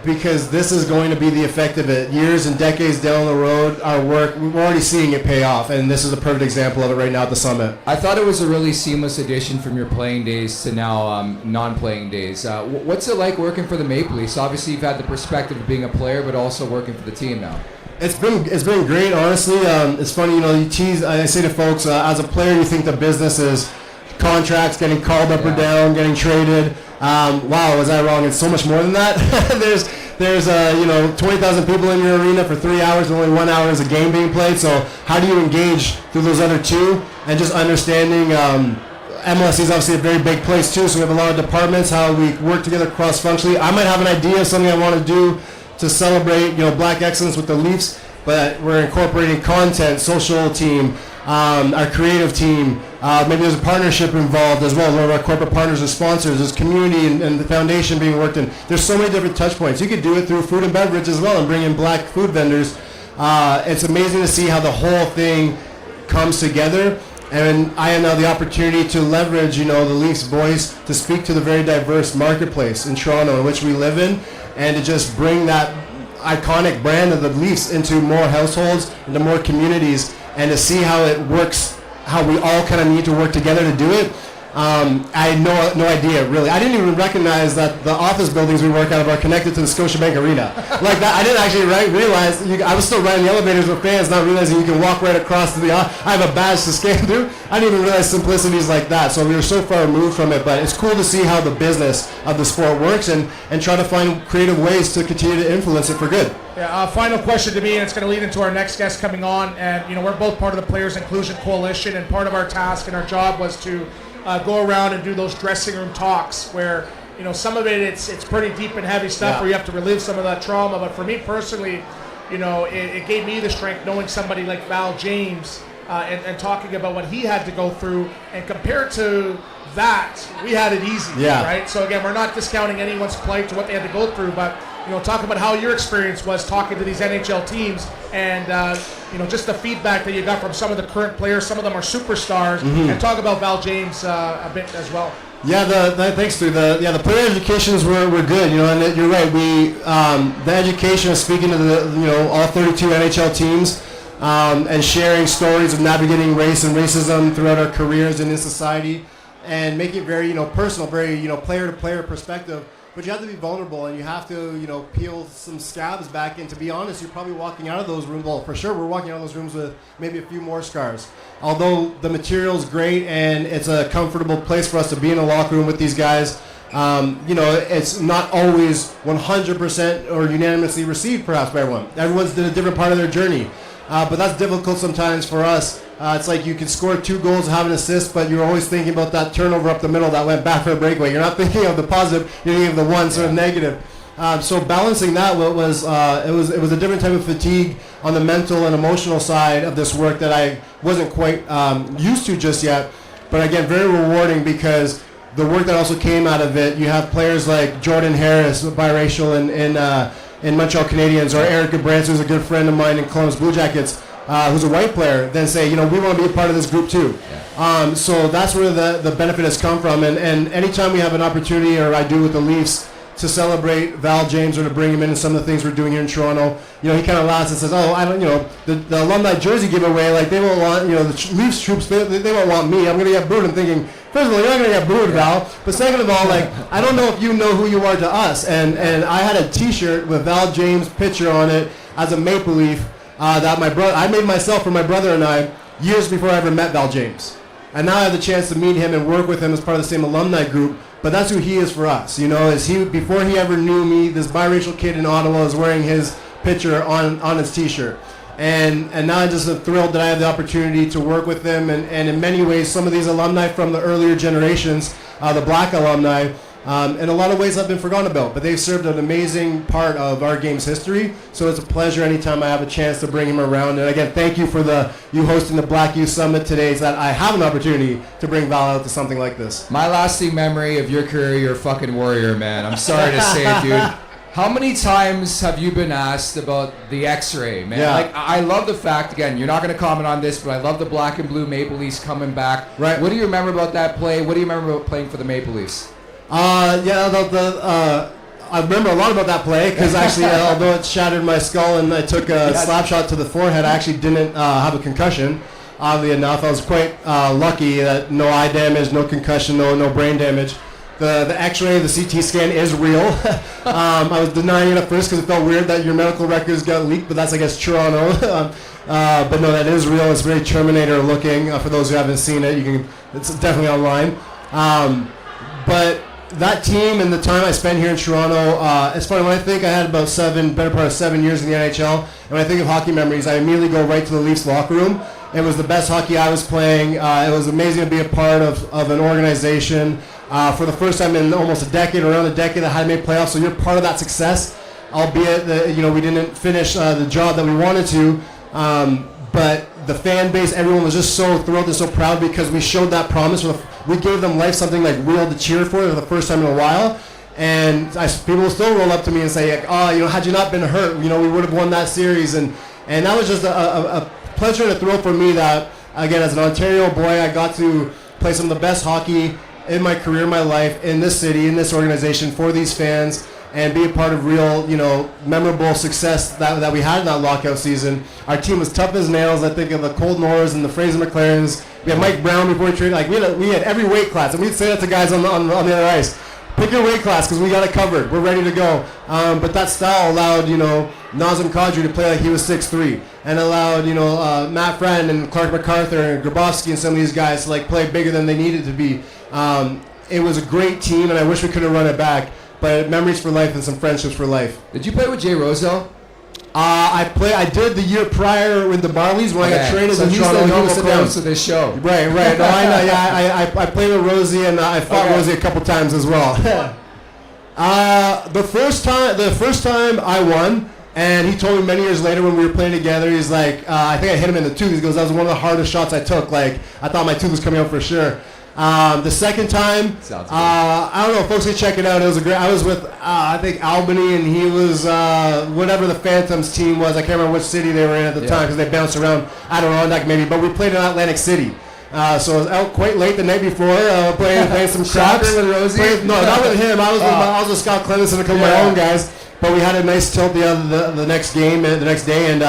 because this is going to be the effect of it. Years and decades down the road, our work, we're already seeing it pay off, and this is a perfect example of it right now at the Summit. I thought it was a really seamless addition from your playing days to now non-playing days. What's it like working for the Maple Leafs? Obviously, you've had the perspective of being a player, but also working for the team now. It's been great, honestly. It's funny, you tease. I say to folks, as a player, you think the business is contracts, getting called up or down, getting traded. Wow, was I wrong? It's so much more than that. There's 20,000 people in your arena for 3 hours, and only 1 hour is a game being played. So how do you engage through those other two? And just understanding MLSE is obviously a very big place too, so we have a lot of departments, how we work together cross-functionally. I might have an idea of something I want to do to celebrate Black excellence with the Leafs, but we're incorporating content, social team, our creative team. Maybe there's a partnership involved as well. One of our corporate partners and sponsors. There's community and the foundation being worked in. There's so many different touch points. You could do it through food and beverage as well and bring in black food vendors. It's amazing to see how the whole thing comes together. And I have now the opportunity to leverage, the Leafs voice to speak to the very diverse marketplace in Toronto in which we live in, and to just bring that iconic brand of the Leafs into more households, into more communities, and to see how it works, how we all kind of need to work together to do it. I had no idea, really. I didn't even recognize that the office buildings we work out of are connected to the Scotiabank Arena. Like that, I didn't actually realize. I was still riding the elevators with fans, not realizing you can walk right across to the office. I have a badge to scan through. I didn't even realize simplicities like that. So we were so far removed from it, but it's cool to see how the business of the sport works and try to find creative ways to continue to influence it for good. Yeah, final question to me, and it's going to lead into our next guest coming on. And, we're both part of the Players Inclusion Coalition, and part of our task and our job was to go around and do those dressing room talks where, some of it's pretty deep and heavy stuff where you have to relive some of that trauma. But for me personally, it gave me the strength knowing somebody like Val James, and talking about what he had to go through, and compared to that, we had it easy, right? So again, we're not discounting anyone's plight to what they had to go through, but talk about how your experience was talking to these NHL teams, and just the feedback that you got from some of the current players. Some of them are superstars, and talk about Val James a bit as well. Yeah, thanks, Stu. The player educations were good, and you're right. The education of speaking to the all 32 NHL teams, and sharing stories of navigating race and racism throughout our careers and in society, and making it very personal, very player to player perspective. But you have to be vulnerable, and you have to peel some scabs back. And to be honest, you're probably walking out of those rooms. Well, for sure, we're walking out of those rooms with maybe a few more scars. Although the material is great and it's a comfortable place for us to be in a locker room with these guys, it's not always 100% or unanimously received, perhaps, by everyone. Everyone's did a different part of their journey, but that's difficult sometimes for us. It's like you can score 2 goals and have an assist, but you're always thinking about that turnover up the middle that went back for a breakaway. You're not thinking of the positive, you're thinking of the one sort of negative. So balancing that was a different type of fatigue on the mental and emotional side of this work that I wasn't quite used to just yet. But again, very rewarding, because the work that also came out of it, you have players like Jordan Harris, biracial in Montreal Canadiens, or Eric Gabranson, who's a good friend of mine in Columbus Blue Jackets, who's a white player, then say, we want to be a part of this group too. So that's where the benefit has come from. And anytime we have an opportunity, or I do with the Leafs, to celebrate Val James or to bring him in some of the things we're doing here in Toronto, he kind of laughs and says, I don't, the alumni jersey giveaway, like they won't want, the Leafs troops, they won't want me. I'm going to get booed. I'm thinking, first of all, you're not going to get booed, Val. But second of all, like, I don't know if you know who you are to us. And I had a T-shirt with Val James' picture on it as a Maple Leaf that I made myself for my brother and I years before I ever met Val James. And now I have the chance to meet him and work with him as part of the same alumni group. But that's who he is for us, before he ever knew me, this biracial kid in Ottawa is wearing his picture on his T-shirt. And now I'm just thrilled that I have the opportunity to work with him, and in many ways, some of these alumni from the earlier generations, the black alumni, in a lot of ways have been forgotten about, but they've served an amazing part of our game's history. So it's a pleasure anytime I have a chance to bring him around. And again, thank you for you hosting the Black Youth Summit today, so that I have an opportunity to bring Val out to something like this. My lasting memory of your career, you're a fucking warrior, man. I'm sorry to say it, dude. How many times have you been asked about the X-ray, man? Yeah. Like, I love the fact, again, you're not going to comment on this, but I love the black and blue Maple Leafs coming back. Right. What do you remember about that play? What do you remember about playing for the Maple Leafs? I remember a lot about that play, because actually, although it shattered my skull and I took a slap shot to the forehead, I actually didn't have a concussion. Oddly enough, I was quite lucky that no eye damage, no concussion, no brain damage. The X-ray, the CT scan is real. I was denying it at first because it felt weird that your medical records got leaked, but that's, I guess, Toronto. But no, that is real. It's very Terminator looking. For those who haven't seen it, it's definitely online. But that team and the time I spent here in Toronto, it's funny, when I think I had about better part of 7 years in the NHL, and when I think of hockey memories, I immediately go right to the Leafs locker room. It was the best hockey I was playing. It was amazing to be a part of an organization for the first time in almost around a decade that had made playoffs. So you're part of that success, albeit that we didn't finish the job that we wanted to. But the fan base, everyone was just so thrilled and so proud, because we showed that promise. We gave them life, something like real to cheer for the first time in a while. And people will still roll up to me and say, had you not been hurt, we would have won that series. And that was just a pleasure and a thrill for me that, again, as an Ontario boy, I got to play some of the best hockey in my career, my life, in this city, in this organization, for these fans, and be a part of real, memorable success that we had in that lockout season. Our team was tough as nails. I think of the Cold Norris and the Fraser McLarens. We had Mike Brown before he traded. Like, we had every weight class, and we'd say that to guys on the other ice. Pick your weight class, because we got it covered. We're ready to go. But that style allowed, Nazem Kadri to play like he was 6'3", and allowed, Matt Friend and Clark MacArthur and Grabowski and some of these guys to play bigger than they needed to be. It was a great team, and I wish we could have run it back. But memories for life and some friendships for life. Did you play with Jay Roselle? I did the year prior with the Barleys when I got traded to Toronto. So he's the host of this show. Right. No, I know. Yeah, I played with Rosie, and I fought Rosie a couple times as well. The first time I won, And he told me many years later when we were playing together, he's like, I think I hit him in the tooth. He goes, that was one of the hardest shots I took. Like, I thought my tooth was coming out for sure. The second time, I don't know, folks can check it out. It was I was with, I think, Albany, and he was whatever the Phantoms team was. I can't remember which city they were in at the time because they bounced around Adirondack maybe. But we played in Atlantic City. So I was out quite late the night before playing some craps. with Rosie? No, not with him. I was with Scott Clemens and a couple of my own guys. But we had a nice tilt the next game, the next day, and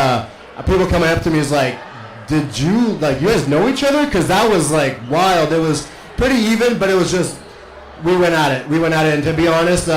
people coming up to me is like, did you guys know each other? Because that was like wild. It was pretty even, but it was just we went at it. And to be honest,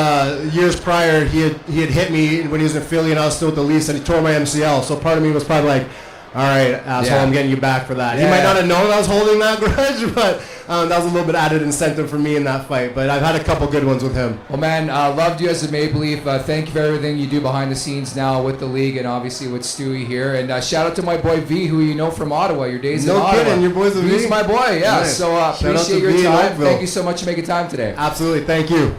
years prior he had hit me when he was in Philly and I was still with the Leafs, and he tore my MCL. So part of me was probably like, all right, asshole, I'm getting you back for that. He might not have known I was holding that grudge, but that was a little bit added incentive for me in that fight. But I've had a couple good ones with him. Well, man, loved you as a Maple Leaf. Thank you for everything you do behind the scenes now with the league and obviously with Stewie here. And shout out to my boy V, who you know from Ottawa. Your days in Ottawa. No kidding, your boy's a V? He's my boy, yeah. Nice. So appreciate your time. Thank you so much for making time today. Absolutely, thank you.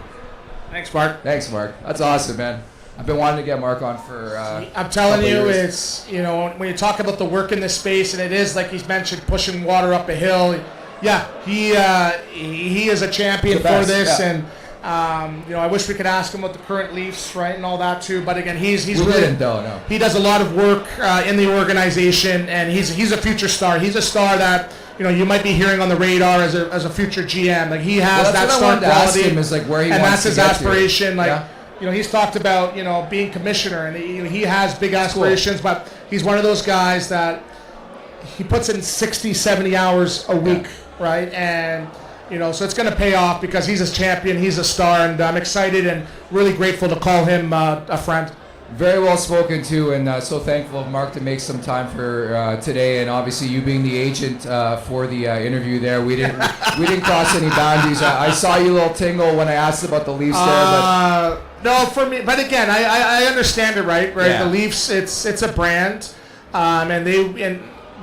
Thanks, Mark. Thanks, Mark. That's awesome, man. I've been wanting to get Mark on for I'm telling you, years. it's, when you talk about the work in this space, and it is, like he's mentioned, pushing water up a hill. Yeah, he is a champion for this, and I wish we could ask him about the current Leafs, right, and all that too. But again, he's really didn't, though, no. He does a lot of work in the organization, and he's a future star. He's a star that you might be hearing on the radar as a future GM. Like he has that star quality, him is like where he and wants that's to his get aspiration. To. Like. Yeah. He's talked about, being commissioner, and he has big aspirations, but he's one of those guys that he puts in 60, 70 hours a week, right? And, so it's going to pay off because he's a champion, he's a star, and I'm excited and really grateful to call him a friend. Very well spoken too, and so thankful of Mark to make some time for today, and obviously you being the agent for the interview there. We didn't cross any boundaries. I saw you a little tingle when I asked about the Leafs there. But no, for me, but again, I understand it, right? Yeah. The Leafs, it's a brand, and they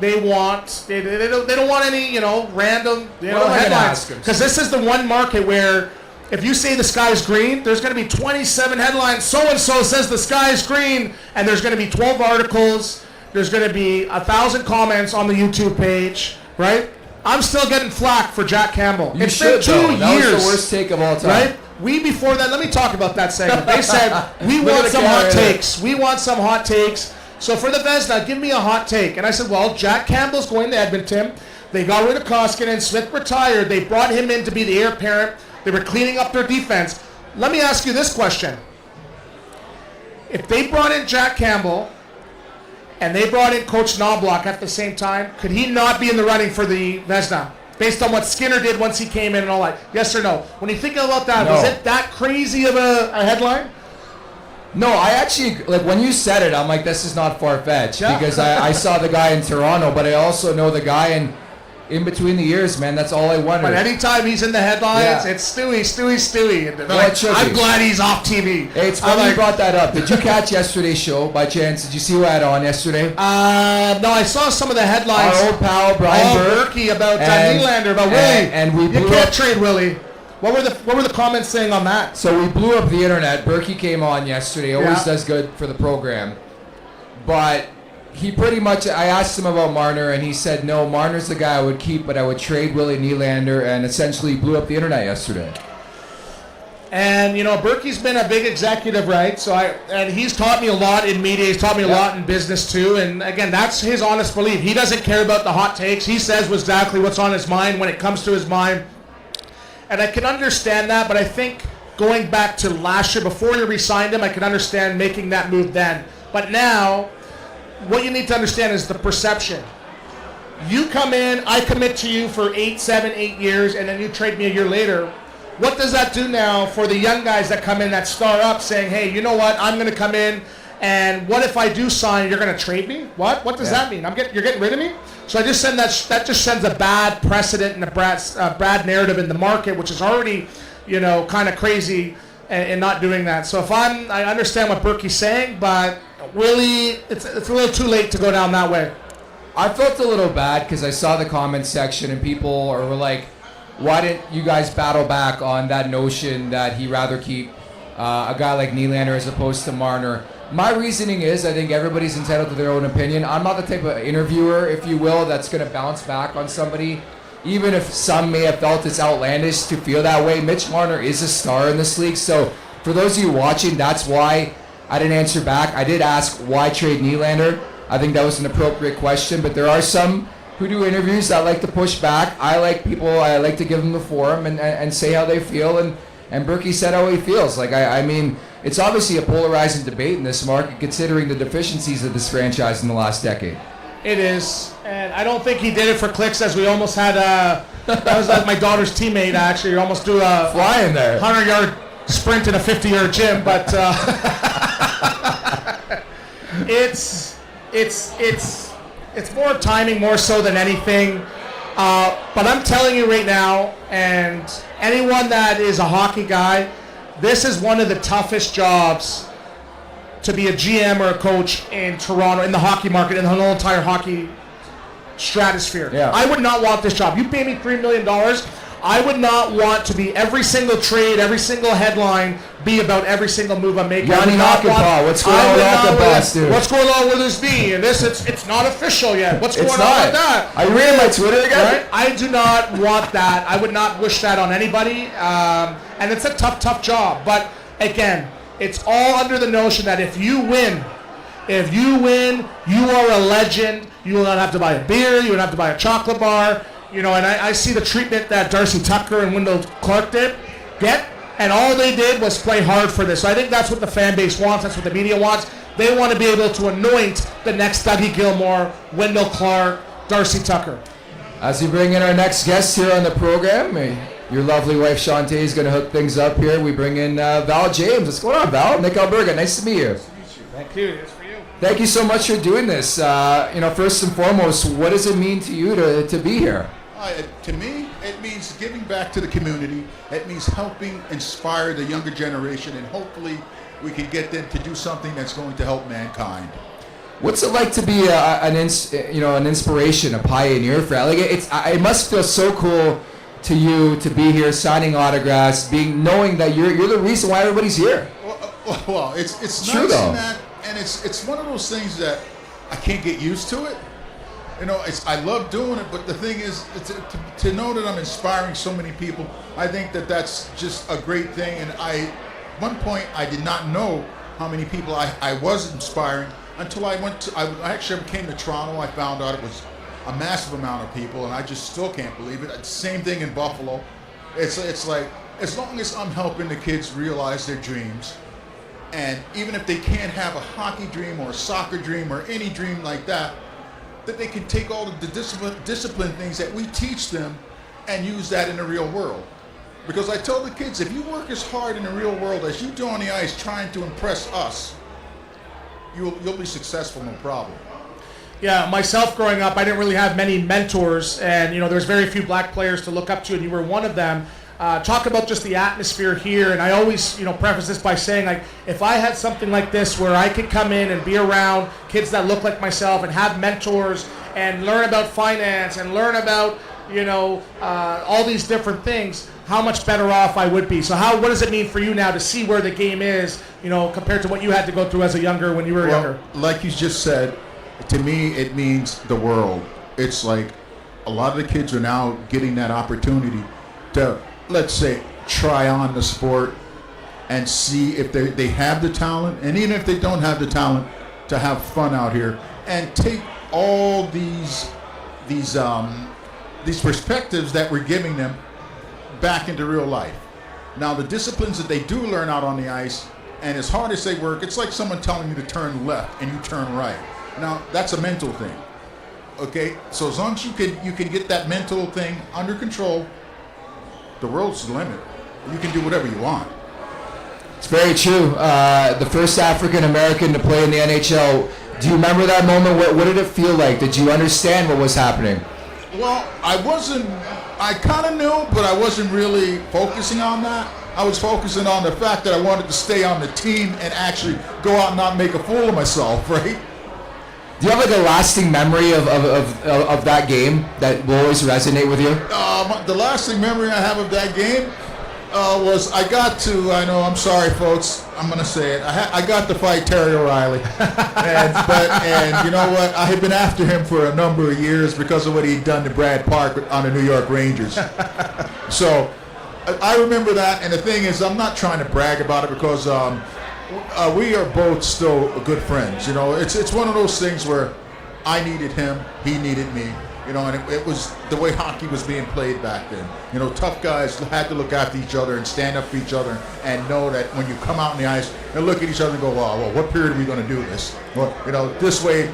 don't want any random headlines, because this is the one market where if you say the sky's green, there's going to be 27 headlines. So-and-so says the sky's green, and there's going to be 12 articles. There's going to be 1,000 comments on the YouTube page, right? I'm still getting flack for Jack Campbell. It's been 2 years. That was the worst take of all time. Right? Before that, let me talk about that segment. They said, we want some hot takes. We want some hot takes. So for the Vezina, give me a hot take. And I said, well, Jack Campbell's going to Edmonton. They got rid of Koskinen. Smith retired. They brought him in to be the heir apparent. They were cleaning up their defense. Let me ask you this question. If they brought in Jack Campbell and they brought in Coach Knobloch at the same time, could he not be in the running for the Vezina? Based on what Skinner did once he came in and all that. Yes or no? When you think about that, was it that crazy of a headline? No, I actually, when you said it, I'm like, this is not far-fetched. Yeah. Because I saw the guy in Toronto, but I also know the guy in between the years, man. That's all I wondered. But anytime he's in the headlines, it's Stewie. I'm glad he's off TV. Hey, it's funny you brought that up. Did you catch yesterday's show by chance? Did you see who I had on yesterday? No, I saw some of the headlines. Our old pal Brian Berkey about Nylander, about Willie. And we blew you can't trade Willie. What were the comments saying on that? So we blew up the internet. Berkey came on yesterday. Always does good for the program. But he pretty much, I asked him about Marner, and he said, no, Marner's the guy I would keep, but I would trade Willie Nylander, and essentially blew up the internet yesterday. And, Berkey's been a big executive, right? And he's taught me a lot in media. He's taught me a lot in business, too. And, again, that's his honest belief. He doesn't care about the hot takes. He says exactly what's on his mind when it comes to his mind. And I can understand that, but I think going back to last year, before you re-signed him, I can understand making that move then. But now, what you need to understand is the perception. You come in, I commit to you for 8 years, and then you trade me a year later. What does that do now for the young guys that come in that star up saying, hey, you know what, I'm going to come in, and what if I do sign, you're going to trade me? What does that mean? You're getting rid of me? So I just send that just sends a bad precedent and a bad narrative in the market, which is already, kind of crazy in not doing that. So I understand what Berkey's saying, but really, it's a little too late to go down that way. I felt a little bad because I saw the comment section and people were like, why didn't you guys battle back on that notion that he'd rather keep a guy like Nylander as opposed to Marner? My reasoning is I think everybody's entitled to their own opinion. I'm not the type of interviewer, if you will, that's going to bounce back on somebody. Even if some may have felt it's outlandish to feel that way, Mitch Marner is a star in this league. So for those of you watching, that's why I didn't answer back. I did ask why trade Nylander. I think that was an appropriate question, but there are some who do interviews that like to push back. I like to give them the forum and say how they feel, and Berkey said how he feels. Like, I mean, it's obviously a polarizing debate in this market considering the deficiencies of this franchise in the last decade. It is, and I don't think he did it for clicks, as we almost had that was like my daughter's teammate, actually. You almost do a flying there 100-yard sprint in a 50-yard gym, but it's more timing more so than anything. But I'm telling you right now, and anyone that is a hockey guy, this is one of the toughest jobs to be a GM or a coach in Toronto, in the hockey market, in the whole entire hockey stratosphere. Yeah. I would not want this job. You pay me $3 million, I would not want to be every single trade, every single headline be about every single move I'm making. Yanni Nakapal, what's going on with Nakapal, dude? What's going on with his knee? And this, it's not official yet. What's going on with that? Are you reading my Twitter again? Right? I do not want that. I would not wish that on anybody. And it's a tough job. But again, it's all under the notion that if you win, you are a legend. You will not have to buy a beer. You will not have to buy a chocolate bar. You know, and I see the treatment that Darcy Tucker and Wendell Clark get, and all they did was play hard for this. So I think that's what the fan base wants. That's what the media wants. They want to be able to anoint the next Dougie Gilmour, Wendell Clark, Darcy Tucker. As we bring in our next guest here on the program, your lovely wife Shantae is going to hook things up here. We bring in Val James. What's going on, Val? Nick Alberga, nice to meet you. Nice to meet you. Thank you. It's for you. Thank you so much for doing this. First and foremost, what does it mean to you to be here? To me, it means giving back to the community. It means helping inspire the younger generation, and hopefully we can get them to do something that's going to help mankind. What's it like to be an inspiration, a pioneer for like it must feel so cool to you to be here signing autographs, knowing that you're the reason why everybody's here. Well, it's true nice though. in that, and it's one of those things that I can't get used to it. You know, I love doing it, but the thing is, to know that I'm inspiring so many people, I think that's just a great thing. And at one point, I did not know how many people I was inspiring until I actually came to Toronto. I found out it was a massive amount of people, and I just still can't believe it. Same thing in Buffalo. It's like, as long as I'm helping the kids realize their dreams, and even if they can't have a hockey dream or a soccer dream or any dream like that, that they can take all of the discipline things that we teach them and use that in the real world. Because I tell the kids, if you work as hard in the real world as you do on the ice trying to impress us, you'll be successful, no problem. Yeah, myself growing up, I didn't really have many mentors, and there's very few black players to look up to, and you were one of them. Talk about just the atmosphere here, and I always, preface this by saying, like, if I had something like this where I could come in and be around kids that look like myself and have mentors and learn about finance and learn about, all these different things, how much better off I would be. So what does it mean for you now to see where the game is, compared to what you had to go through when you were younger? Like you just said, to me, it means the world. It's like a lot of the kids are now getting that opportunity to, let's say, try on the sport and see if they have the talent, and even if they don't have the talent, to have fun out here and take all these perspectives that we're giving them back into real life. Now, the disciplines that they do learn out on the ice, and as hard as they work, it's like someone telling you to turn left and you turn right. Now, that's a mental thing. Okay, so as long as you can get that mental thing under control, the world's the limit. You can do whatever you want. It's very true. The first African American to play in the NHL. Do you remember that moment? What did it feel like? Did you understand what was happening? Well, I kind of knew, but I wasn't really focusing on that. I was focusing on the fact that I wanted to stay on the team and actually go out and not make a fool of myself, right? Do you have like a lasting memory of that game that will always resonate with you? The lasting memory I have of that game was I got to, I'm sorry, folks, I'm going to say it. I got to fight Terry O'Reilly. and you know what? I had been after him for a number of years because of what he'd done to Brad Park on the New York Rangers. So I remember that. And the thing is, I'm not trying to brag about it because we are both still good friends. You know, it's one of those things where I needed him, he needed me. You know, and it was the way hockey was being played back then. You know, tough guys had to look after each other and stand up for each other and know that when you come out on the ice and look at each other and go, well, what period are we going to do this? Well, you know, this way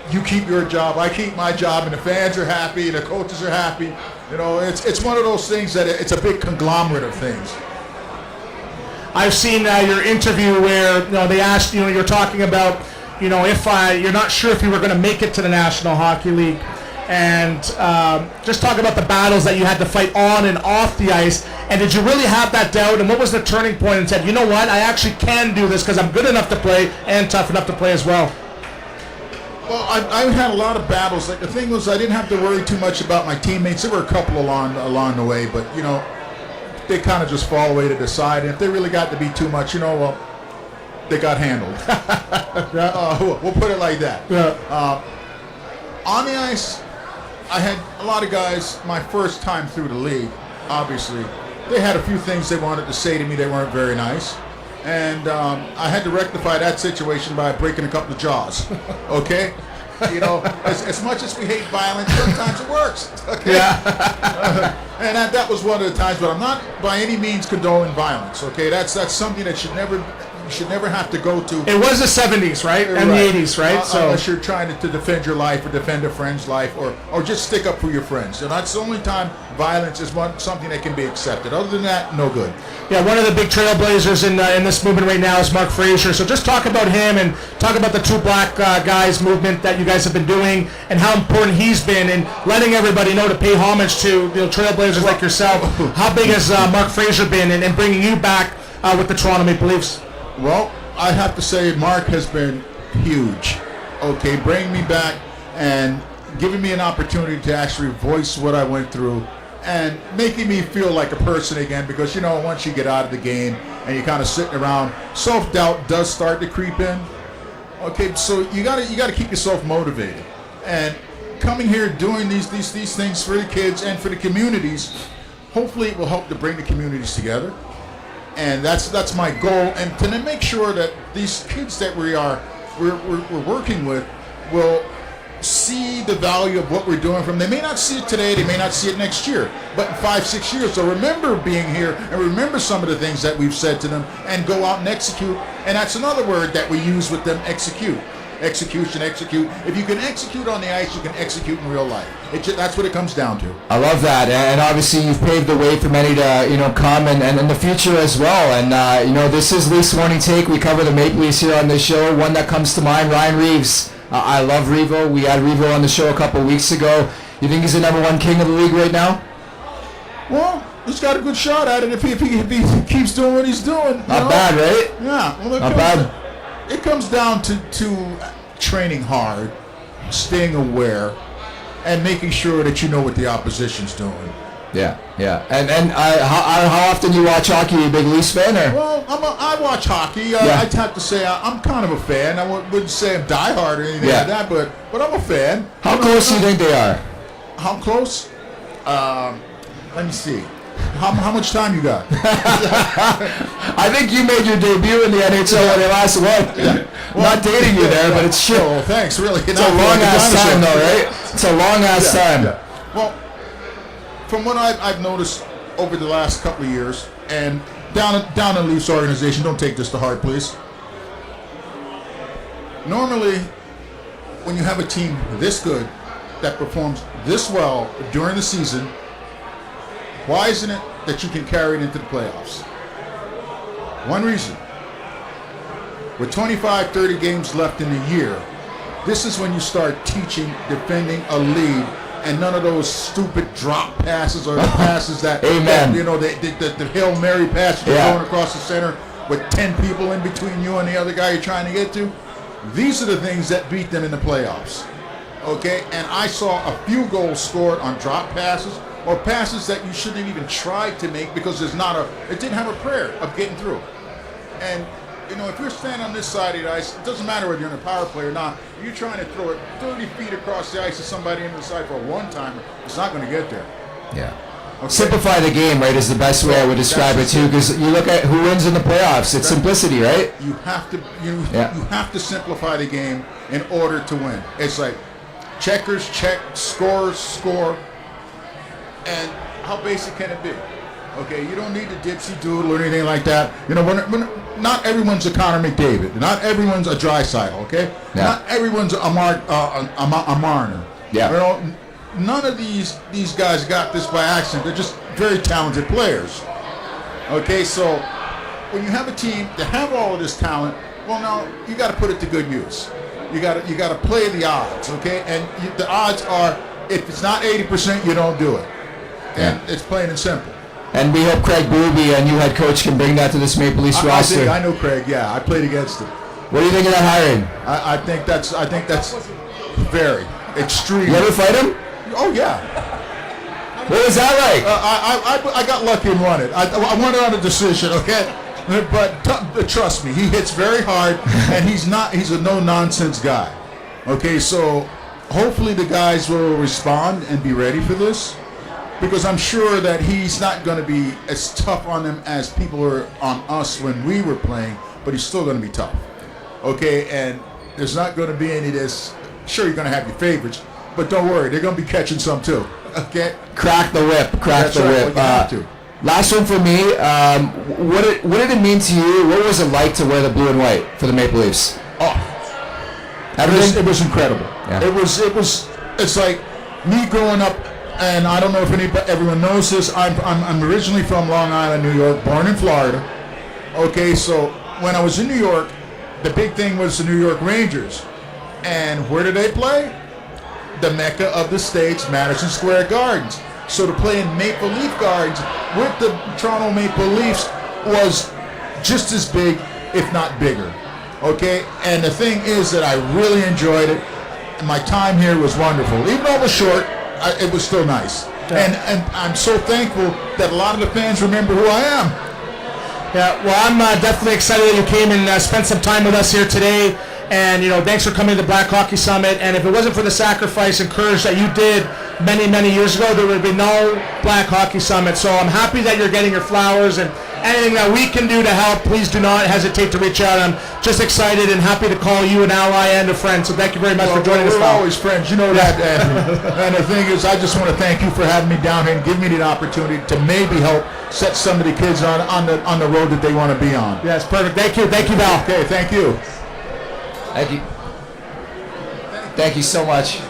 you keep your job, I keep my job, and the fans are happy, the coaches are happy. You know, it's one of those things that it's a big conglomerate of things. I've seen your interview where they asked, you're talking about, if you're not sure if you were going to make it to the National Hockey League. And just talk about the battles that you had to fight on and off the ice. And did you really have that doubt? And what was the turning point and said, you know what, I actually can do this because I'm good enough to play and tough enough to play as well? Well, I had a lot of battles. Like the thing was, I didn't have to worry too much about my teammates. There were a couple along the way, but they kind of just fall away to the side. And if they really got to be too much, well, they got handled. We'll put it like that. Yeah. On the ice, I had a lot of guys, my first time through the league, obviously, they had a few things they wanted to say to me that weren't very nice. And I had to rectify that situation by breaking a couple of jaws, okay? As much as we hate violence, sometimes it works, okay? Yeah. And that was one of the times, but I'm not by any means condoning violence, okay? That's something that you should never have to go to. It was the 70s, right? And right. The 80s, right? Unless you're trying to defend your life or defend a friend's life or just stick up for your friends. And that's the only time violence is something that can be accepted. Other than that, no good. Yeah, one of the big trailblazers in this movement right now is Mark Fraser. So just talk about him and talk about the Two Black Guys movement that you guys have been doing and how important he's been in letting everybody know to pay homage to trailblazers like yourself. How big has Mark Fraser been in bringing you back with the Toronto Maple Leafs? Well, I have to say Mark has been huge. Okay, bringing me back and giving me an opportunity to actually voice what I went through and making me feel like a person again because, once you get out of the game and you're kind of sitting around, self-doubt does start to creep in. Okay, so you gotta keep yourself motivated. And coming here doing these things for the kids and for the communities, hopefully it will help to bring the communities together. And that's my goal, and to make sure that these kids that we're working with will see the value of what we're doing from them. They may not see it today, they may not see it next year, but in 5-6 years they'll remember being here and remember some of the things that we've said to them and go out and execute. And that's another word that we use with them, execute. Execution, execute. If you can execute on the ice, you can execute in real life. That's what it comes down to. I love that, and obviously you've paved the way for many to come and in the future as well. And this is Leafs Morning Take. We cover the Maple Leafs here on this show. One that comes to mind, Ryan Reeves. I love Revo. We had Revo on the show a couple weeks ago. You think he's the #1 king of the league right now? Well, he's got a good shot at it if he keeps doing what he's doing. Not bad, right? Yeah. Well, not bad. It comes down to training hard, staying aware, and making sure that you know what the opposition's doing. Yeah. And how often you watch hockey? Are you a big Leafs fan, or? Well, I watch hockey. I'd have to say I'm kind of a fan. I wouldn't say I'm diehard or anything like that, but I'm a fan. How close do you think they are? How close? Let me see. How much time you got? I think you made your debut in the NHL when they last won. Yeah. Well, not dating you there, but it's shit. Oh, thanks, really. It's a long-ass time, though, right? It's a long-ass time. Yeah. Well, from what I've noticed over the last couple of years, and down in the Leafs organization, don't take this to heart, please. Normally, when you have a team this good that performs this well during the season, why isn't it that you can carry it into the playoffs? One reason. With 25, 30 games left in the year, this is when you start teaching, defending a lead, and none of those stupid drop passes or the passes that, Amen. The Hail Mary pass you're going across the center with 10 people in between you and the other guy you're trying to get to. These are the things that beat them in the playoffs. Okay? And I saw a few goals scored on drop passes or passes that you shouldn't have even tried to make because it didn't have a prayer of getting through. And if you're standing on this side of the ice, it doesn't matter whether you're in a power play or not. If you're trying to throw it 30 feet across the ice to somebody on the side for a one-timer, it's not going to get there. Yeah. Okay. Simplify the game, right, is the best way I would describe it too. Because you look at who wins in the playoffs. It's simplicity, right? You have to simplify the game in order to win. It's like checkers, check, score, and how basic can it be? Okay, you don't need the dipsy doodle or anything like that. Not everyone's a Connor McDavid. Not everyone's a Draisaitl. Okay, not everyone's a Marner. Yeah. None of these guys got this by accident. They're just very talented players. Okay, so when you have a team that have all of this talent, well, now you got to put it to good use. You got to play the odds. Okay, and the odds are if it's not 80%, you don't do it. And it's plain and simple. And we hope Craig Booby, a new head coach, can bring that to this Maple Leafs roster. I know Craig. Yeah, I played against him. What do you think of that hiring? I think that's very extreme. You ever fight him? Oh yeah. What was that like? I got lucky and won it. I won it on a decision. Okay, but trust me, he hits very hard, and he's a no nonsense guy. Okay, so hopefully the guys will respond and be ready for this. Because I'm sure that he's not going to be as tough on them as people were on us when we were playing, but he's still going to be tough. Okay, and there's not going to be any of this. Sure, you're going to have your favorites, but don't worry, they're going to be catching some too. Okay? Crack the whip. That's right, whip. you have to. Last one for me. What did it mean to you? What was it like to wear the blue and white for the Maple Leafs? Oh, it was incredible. Yeah. It's like me growing up. And I don't know if everyone knows this. I'm originally from Long Island, New York, born in Florida. Okay, so when I was in New York, the big thing was the New York Rangers. And where did they play? The Mecca of the States, Madison Square Gardens. So to play in Maple Leaf Gardens with the Toronto Maple Leafs was just as big, if not bigger. Okay, and the thing is that I really enjoyed it. My time here was wonderful. Even though it was short, it was still nice. Yeah. And I'm so thankful that a lot of the fans remember who I am. Yeah, well, I'm definitely excited that you came and spent some time with us here today. And, thanks for coming to the Black Hockey Summit. And if it wasn't for the sacrifice and courage that you did many, many years ago, there would be no Black Hockey Summit. So I'm happy that you're getting your flowers, and anything that we can do to help, please do not hesitate to reach out. I'm just excited and happy to call you an ally and a friend. So thank you very much for joining us. We're always friends. You know that, Andrew. And the thing is, I just want to thank you for having me down here and giving me the opportunity to maybe help set some of the kids on the road that they want to be on. Yes, perfect. Thank you, Val. Okay, thank you. Thank you. Thank you so much.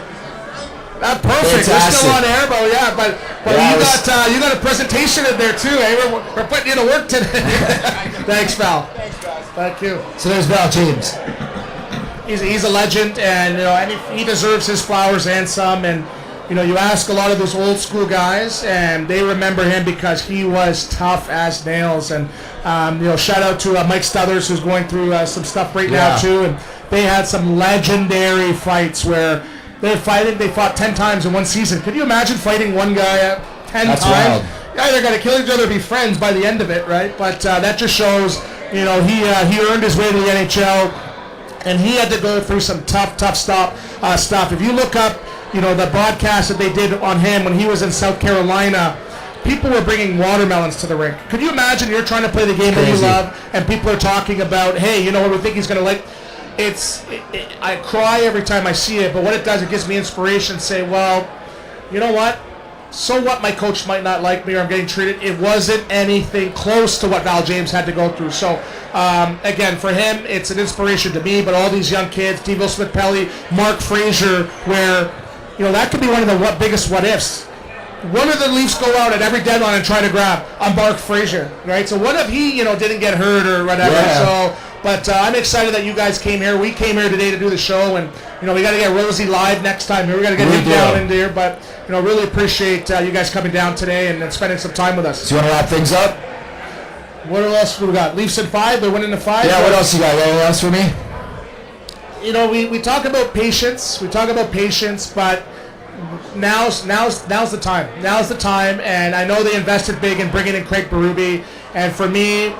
Perfect. Fantastic. We're still on air, but yeah, you got a presentation in there too. Eh? We're putting you to work today. Thanks, Val. Thanks, guys. Thank you. So there's Val James. He's a legend, and he deserves his flowers and some. And you ask a lot of those old school guys, and they remember him because he was tough as nails. And shout out to Mike Stothers, who's going through some stuff right now too. And they had some legendary fights where they're fighting. They fought 10 times in one season. Can you imagine fighting one guy 10 That's times? Wild. Yeah, they're going to kill each other, be friends by the end of it, right? But that just shows, he earned his way to the NHL, and he had to go through some tough stuff. If you look up, the broadcast that they did on him when he was in South Carolina, people were bringing watermelons to the rink. Could you imagine you're trying to play the game that you love, and people are talking about, hey, what we think he's going to like? I cry every time I see it, but what it does, it gives me inspiration to say, well, you know what? So what, my coach might not like me or I'm getting treated. It wasn't anything close to what Val James had to go through. So, again, for him, it's an inspiration to me, but all these young kids, Devante Smith-Pelly, Mark Fraser, where, that could be one of the biggest what-ifs. One of the Leafs go out at every deadline and try to grab on Mark Fraser, right? So what if he, didn't get hurt or whatever? Yeah. So, but I'm excited that you guys came here. We came here today to do the show, and we got to get Rosie live next time. We got to get him down in there, but really appreciate you guys coming down today and spending some time with us. So you want to wrap things up? What else do we got? Leafs in 5. They're winning the 5. Yeah. What else you got? Anything else for me? We talk about patience. But now's the time. Now's the time, and I know they invested big in bringing in Craig Berube, and for me,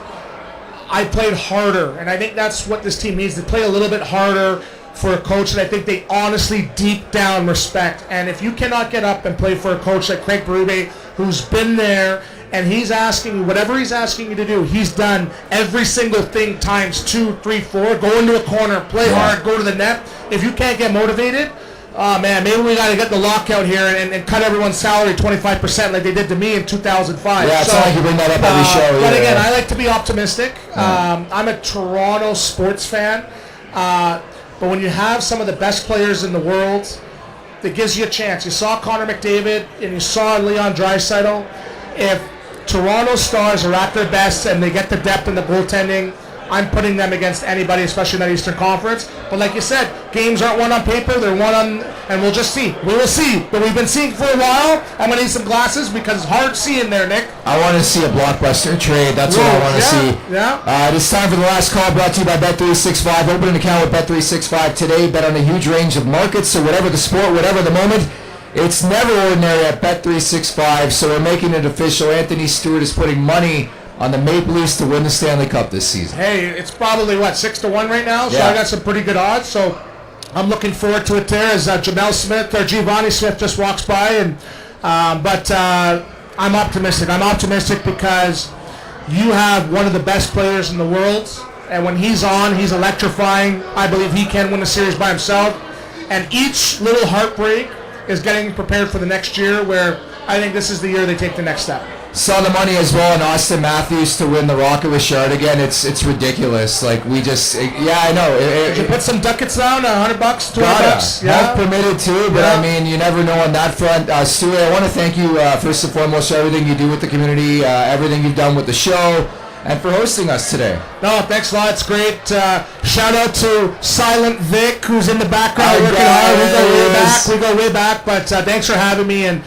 I played harder, and I think that's what this team needs, to play a little bit harder for a coach that I think they honestly deep down respect. And if you cannot get up and play for a coach like Craig Berube, who's been there, and he's asking you, whatever he's asking you to do, he's done every single thing times 2, 3, 4. Go into a corner, play hard, go to the net. If you can't get motivated, oh man, maybe we got to get the lockout here and cut everyone's salary 25% like they did to me in 2005. Yeah, it's not like you bring that up every show. But again, I like to be optimistic. I'm a Toronto sports fan. But when you have some of the best players in the world, that gives you a chance. You saw Connor McDavid and you saw Leon Draisaitl. If Toronto Stars are at their best and they get the depth in the goaltending, I'm putting them against anybody, especially in that Eastern Conference. But like you said, games aren't won on paper, they're won on, and we'll just see. We will see. But we've been seeing for a while. I'm going to need some glasses because it's hard seeing there, Nick. I want to see a blockbuster trade. That's what I want to see. Yeah. It is time for the last call, brought to you by Bet365. Open an account with Bet365 today. Bet on a huge range of markets, so whatever the sport, whatever the moment, it's never ordinary at Bet365. So we're making it official. Anthony Stewart is putting money on the Maple Leafs to win the Stanley Cup this season. Hey, it's probably, 6-1 right now? So Yeah. I got some pretty good odds. So I'm looking forward to it there as Giovanni Smith just walks by. And But I'm optimistic. I'm optimistic because you have one of the best players in the world. And when he's on, he's electrifying. I believe he can win the series by himself. And each little heartbreak is getting prepared for the next year, where I think this is the year they take the next step. Saw the money as well in Austin Matthews to win the Rocket Richard. Again, it's ridiculous. Like, we just, I know. Did you put some ducats down, $100, $200? Health permitted too, but I mean, you never know on that front. Stuart, I want to thank you first and foremost for everything you do with the community, everything you've done with the show, and for hosting us today. No, thanks a lot. It's great. Shout out to Silent Vic, who's in the background working hard. We go way back. But thanks for having me, and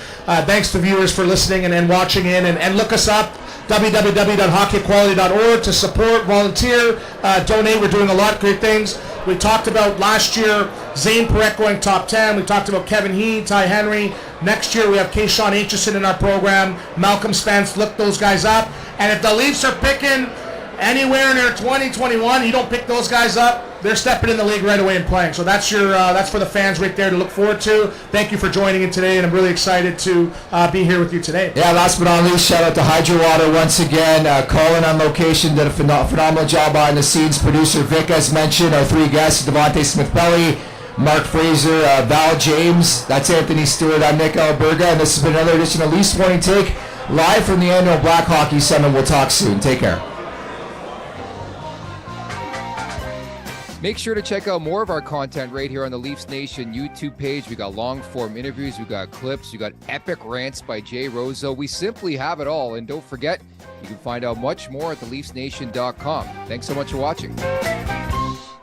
thanks to viewers for listening and watching in. And look us up, www.hockeyequality.org, to support, volunteer, donate. We're doing a lot of great things. We talked about last year Zane Parekh going top 10. We talked about Kevin Heed, Ty Henry. Next year we have Kayshawn Aitchison in our program, Malcolm Spence. Look those guys up. And if the Leafs are picking anywhere in their 2021, you don't pick those guys up, they're stepping in the league right away and playing. So that's that's for the fans right there to look forward to. Thank you for joining in today, and I'm really excited to be here with you today. Yeah, last but not least, shout out to Hydro Water once again. Colin on location did a phenomenal job behind the scenes. Producer Vic, as mentioned, our three guests, Devante Smith-Pelly, Mark Fraser, Val James. That's Anthony Stewart. I'm Nick Alberga, and this has been another edition of Leafs Morning Take, live from the annual Black Hockey Summit. We'll talk soon. Take care. Make sure to check out more of our content right here on the Leafs Nation YouTube page. We got long-form interviews, we got clips, we got epic rants by Jay Roseau. We simply have it all. And don't forget, you can find out much more at theleafsnation.com. Thanks so much for watching.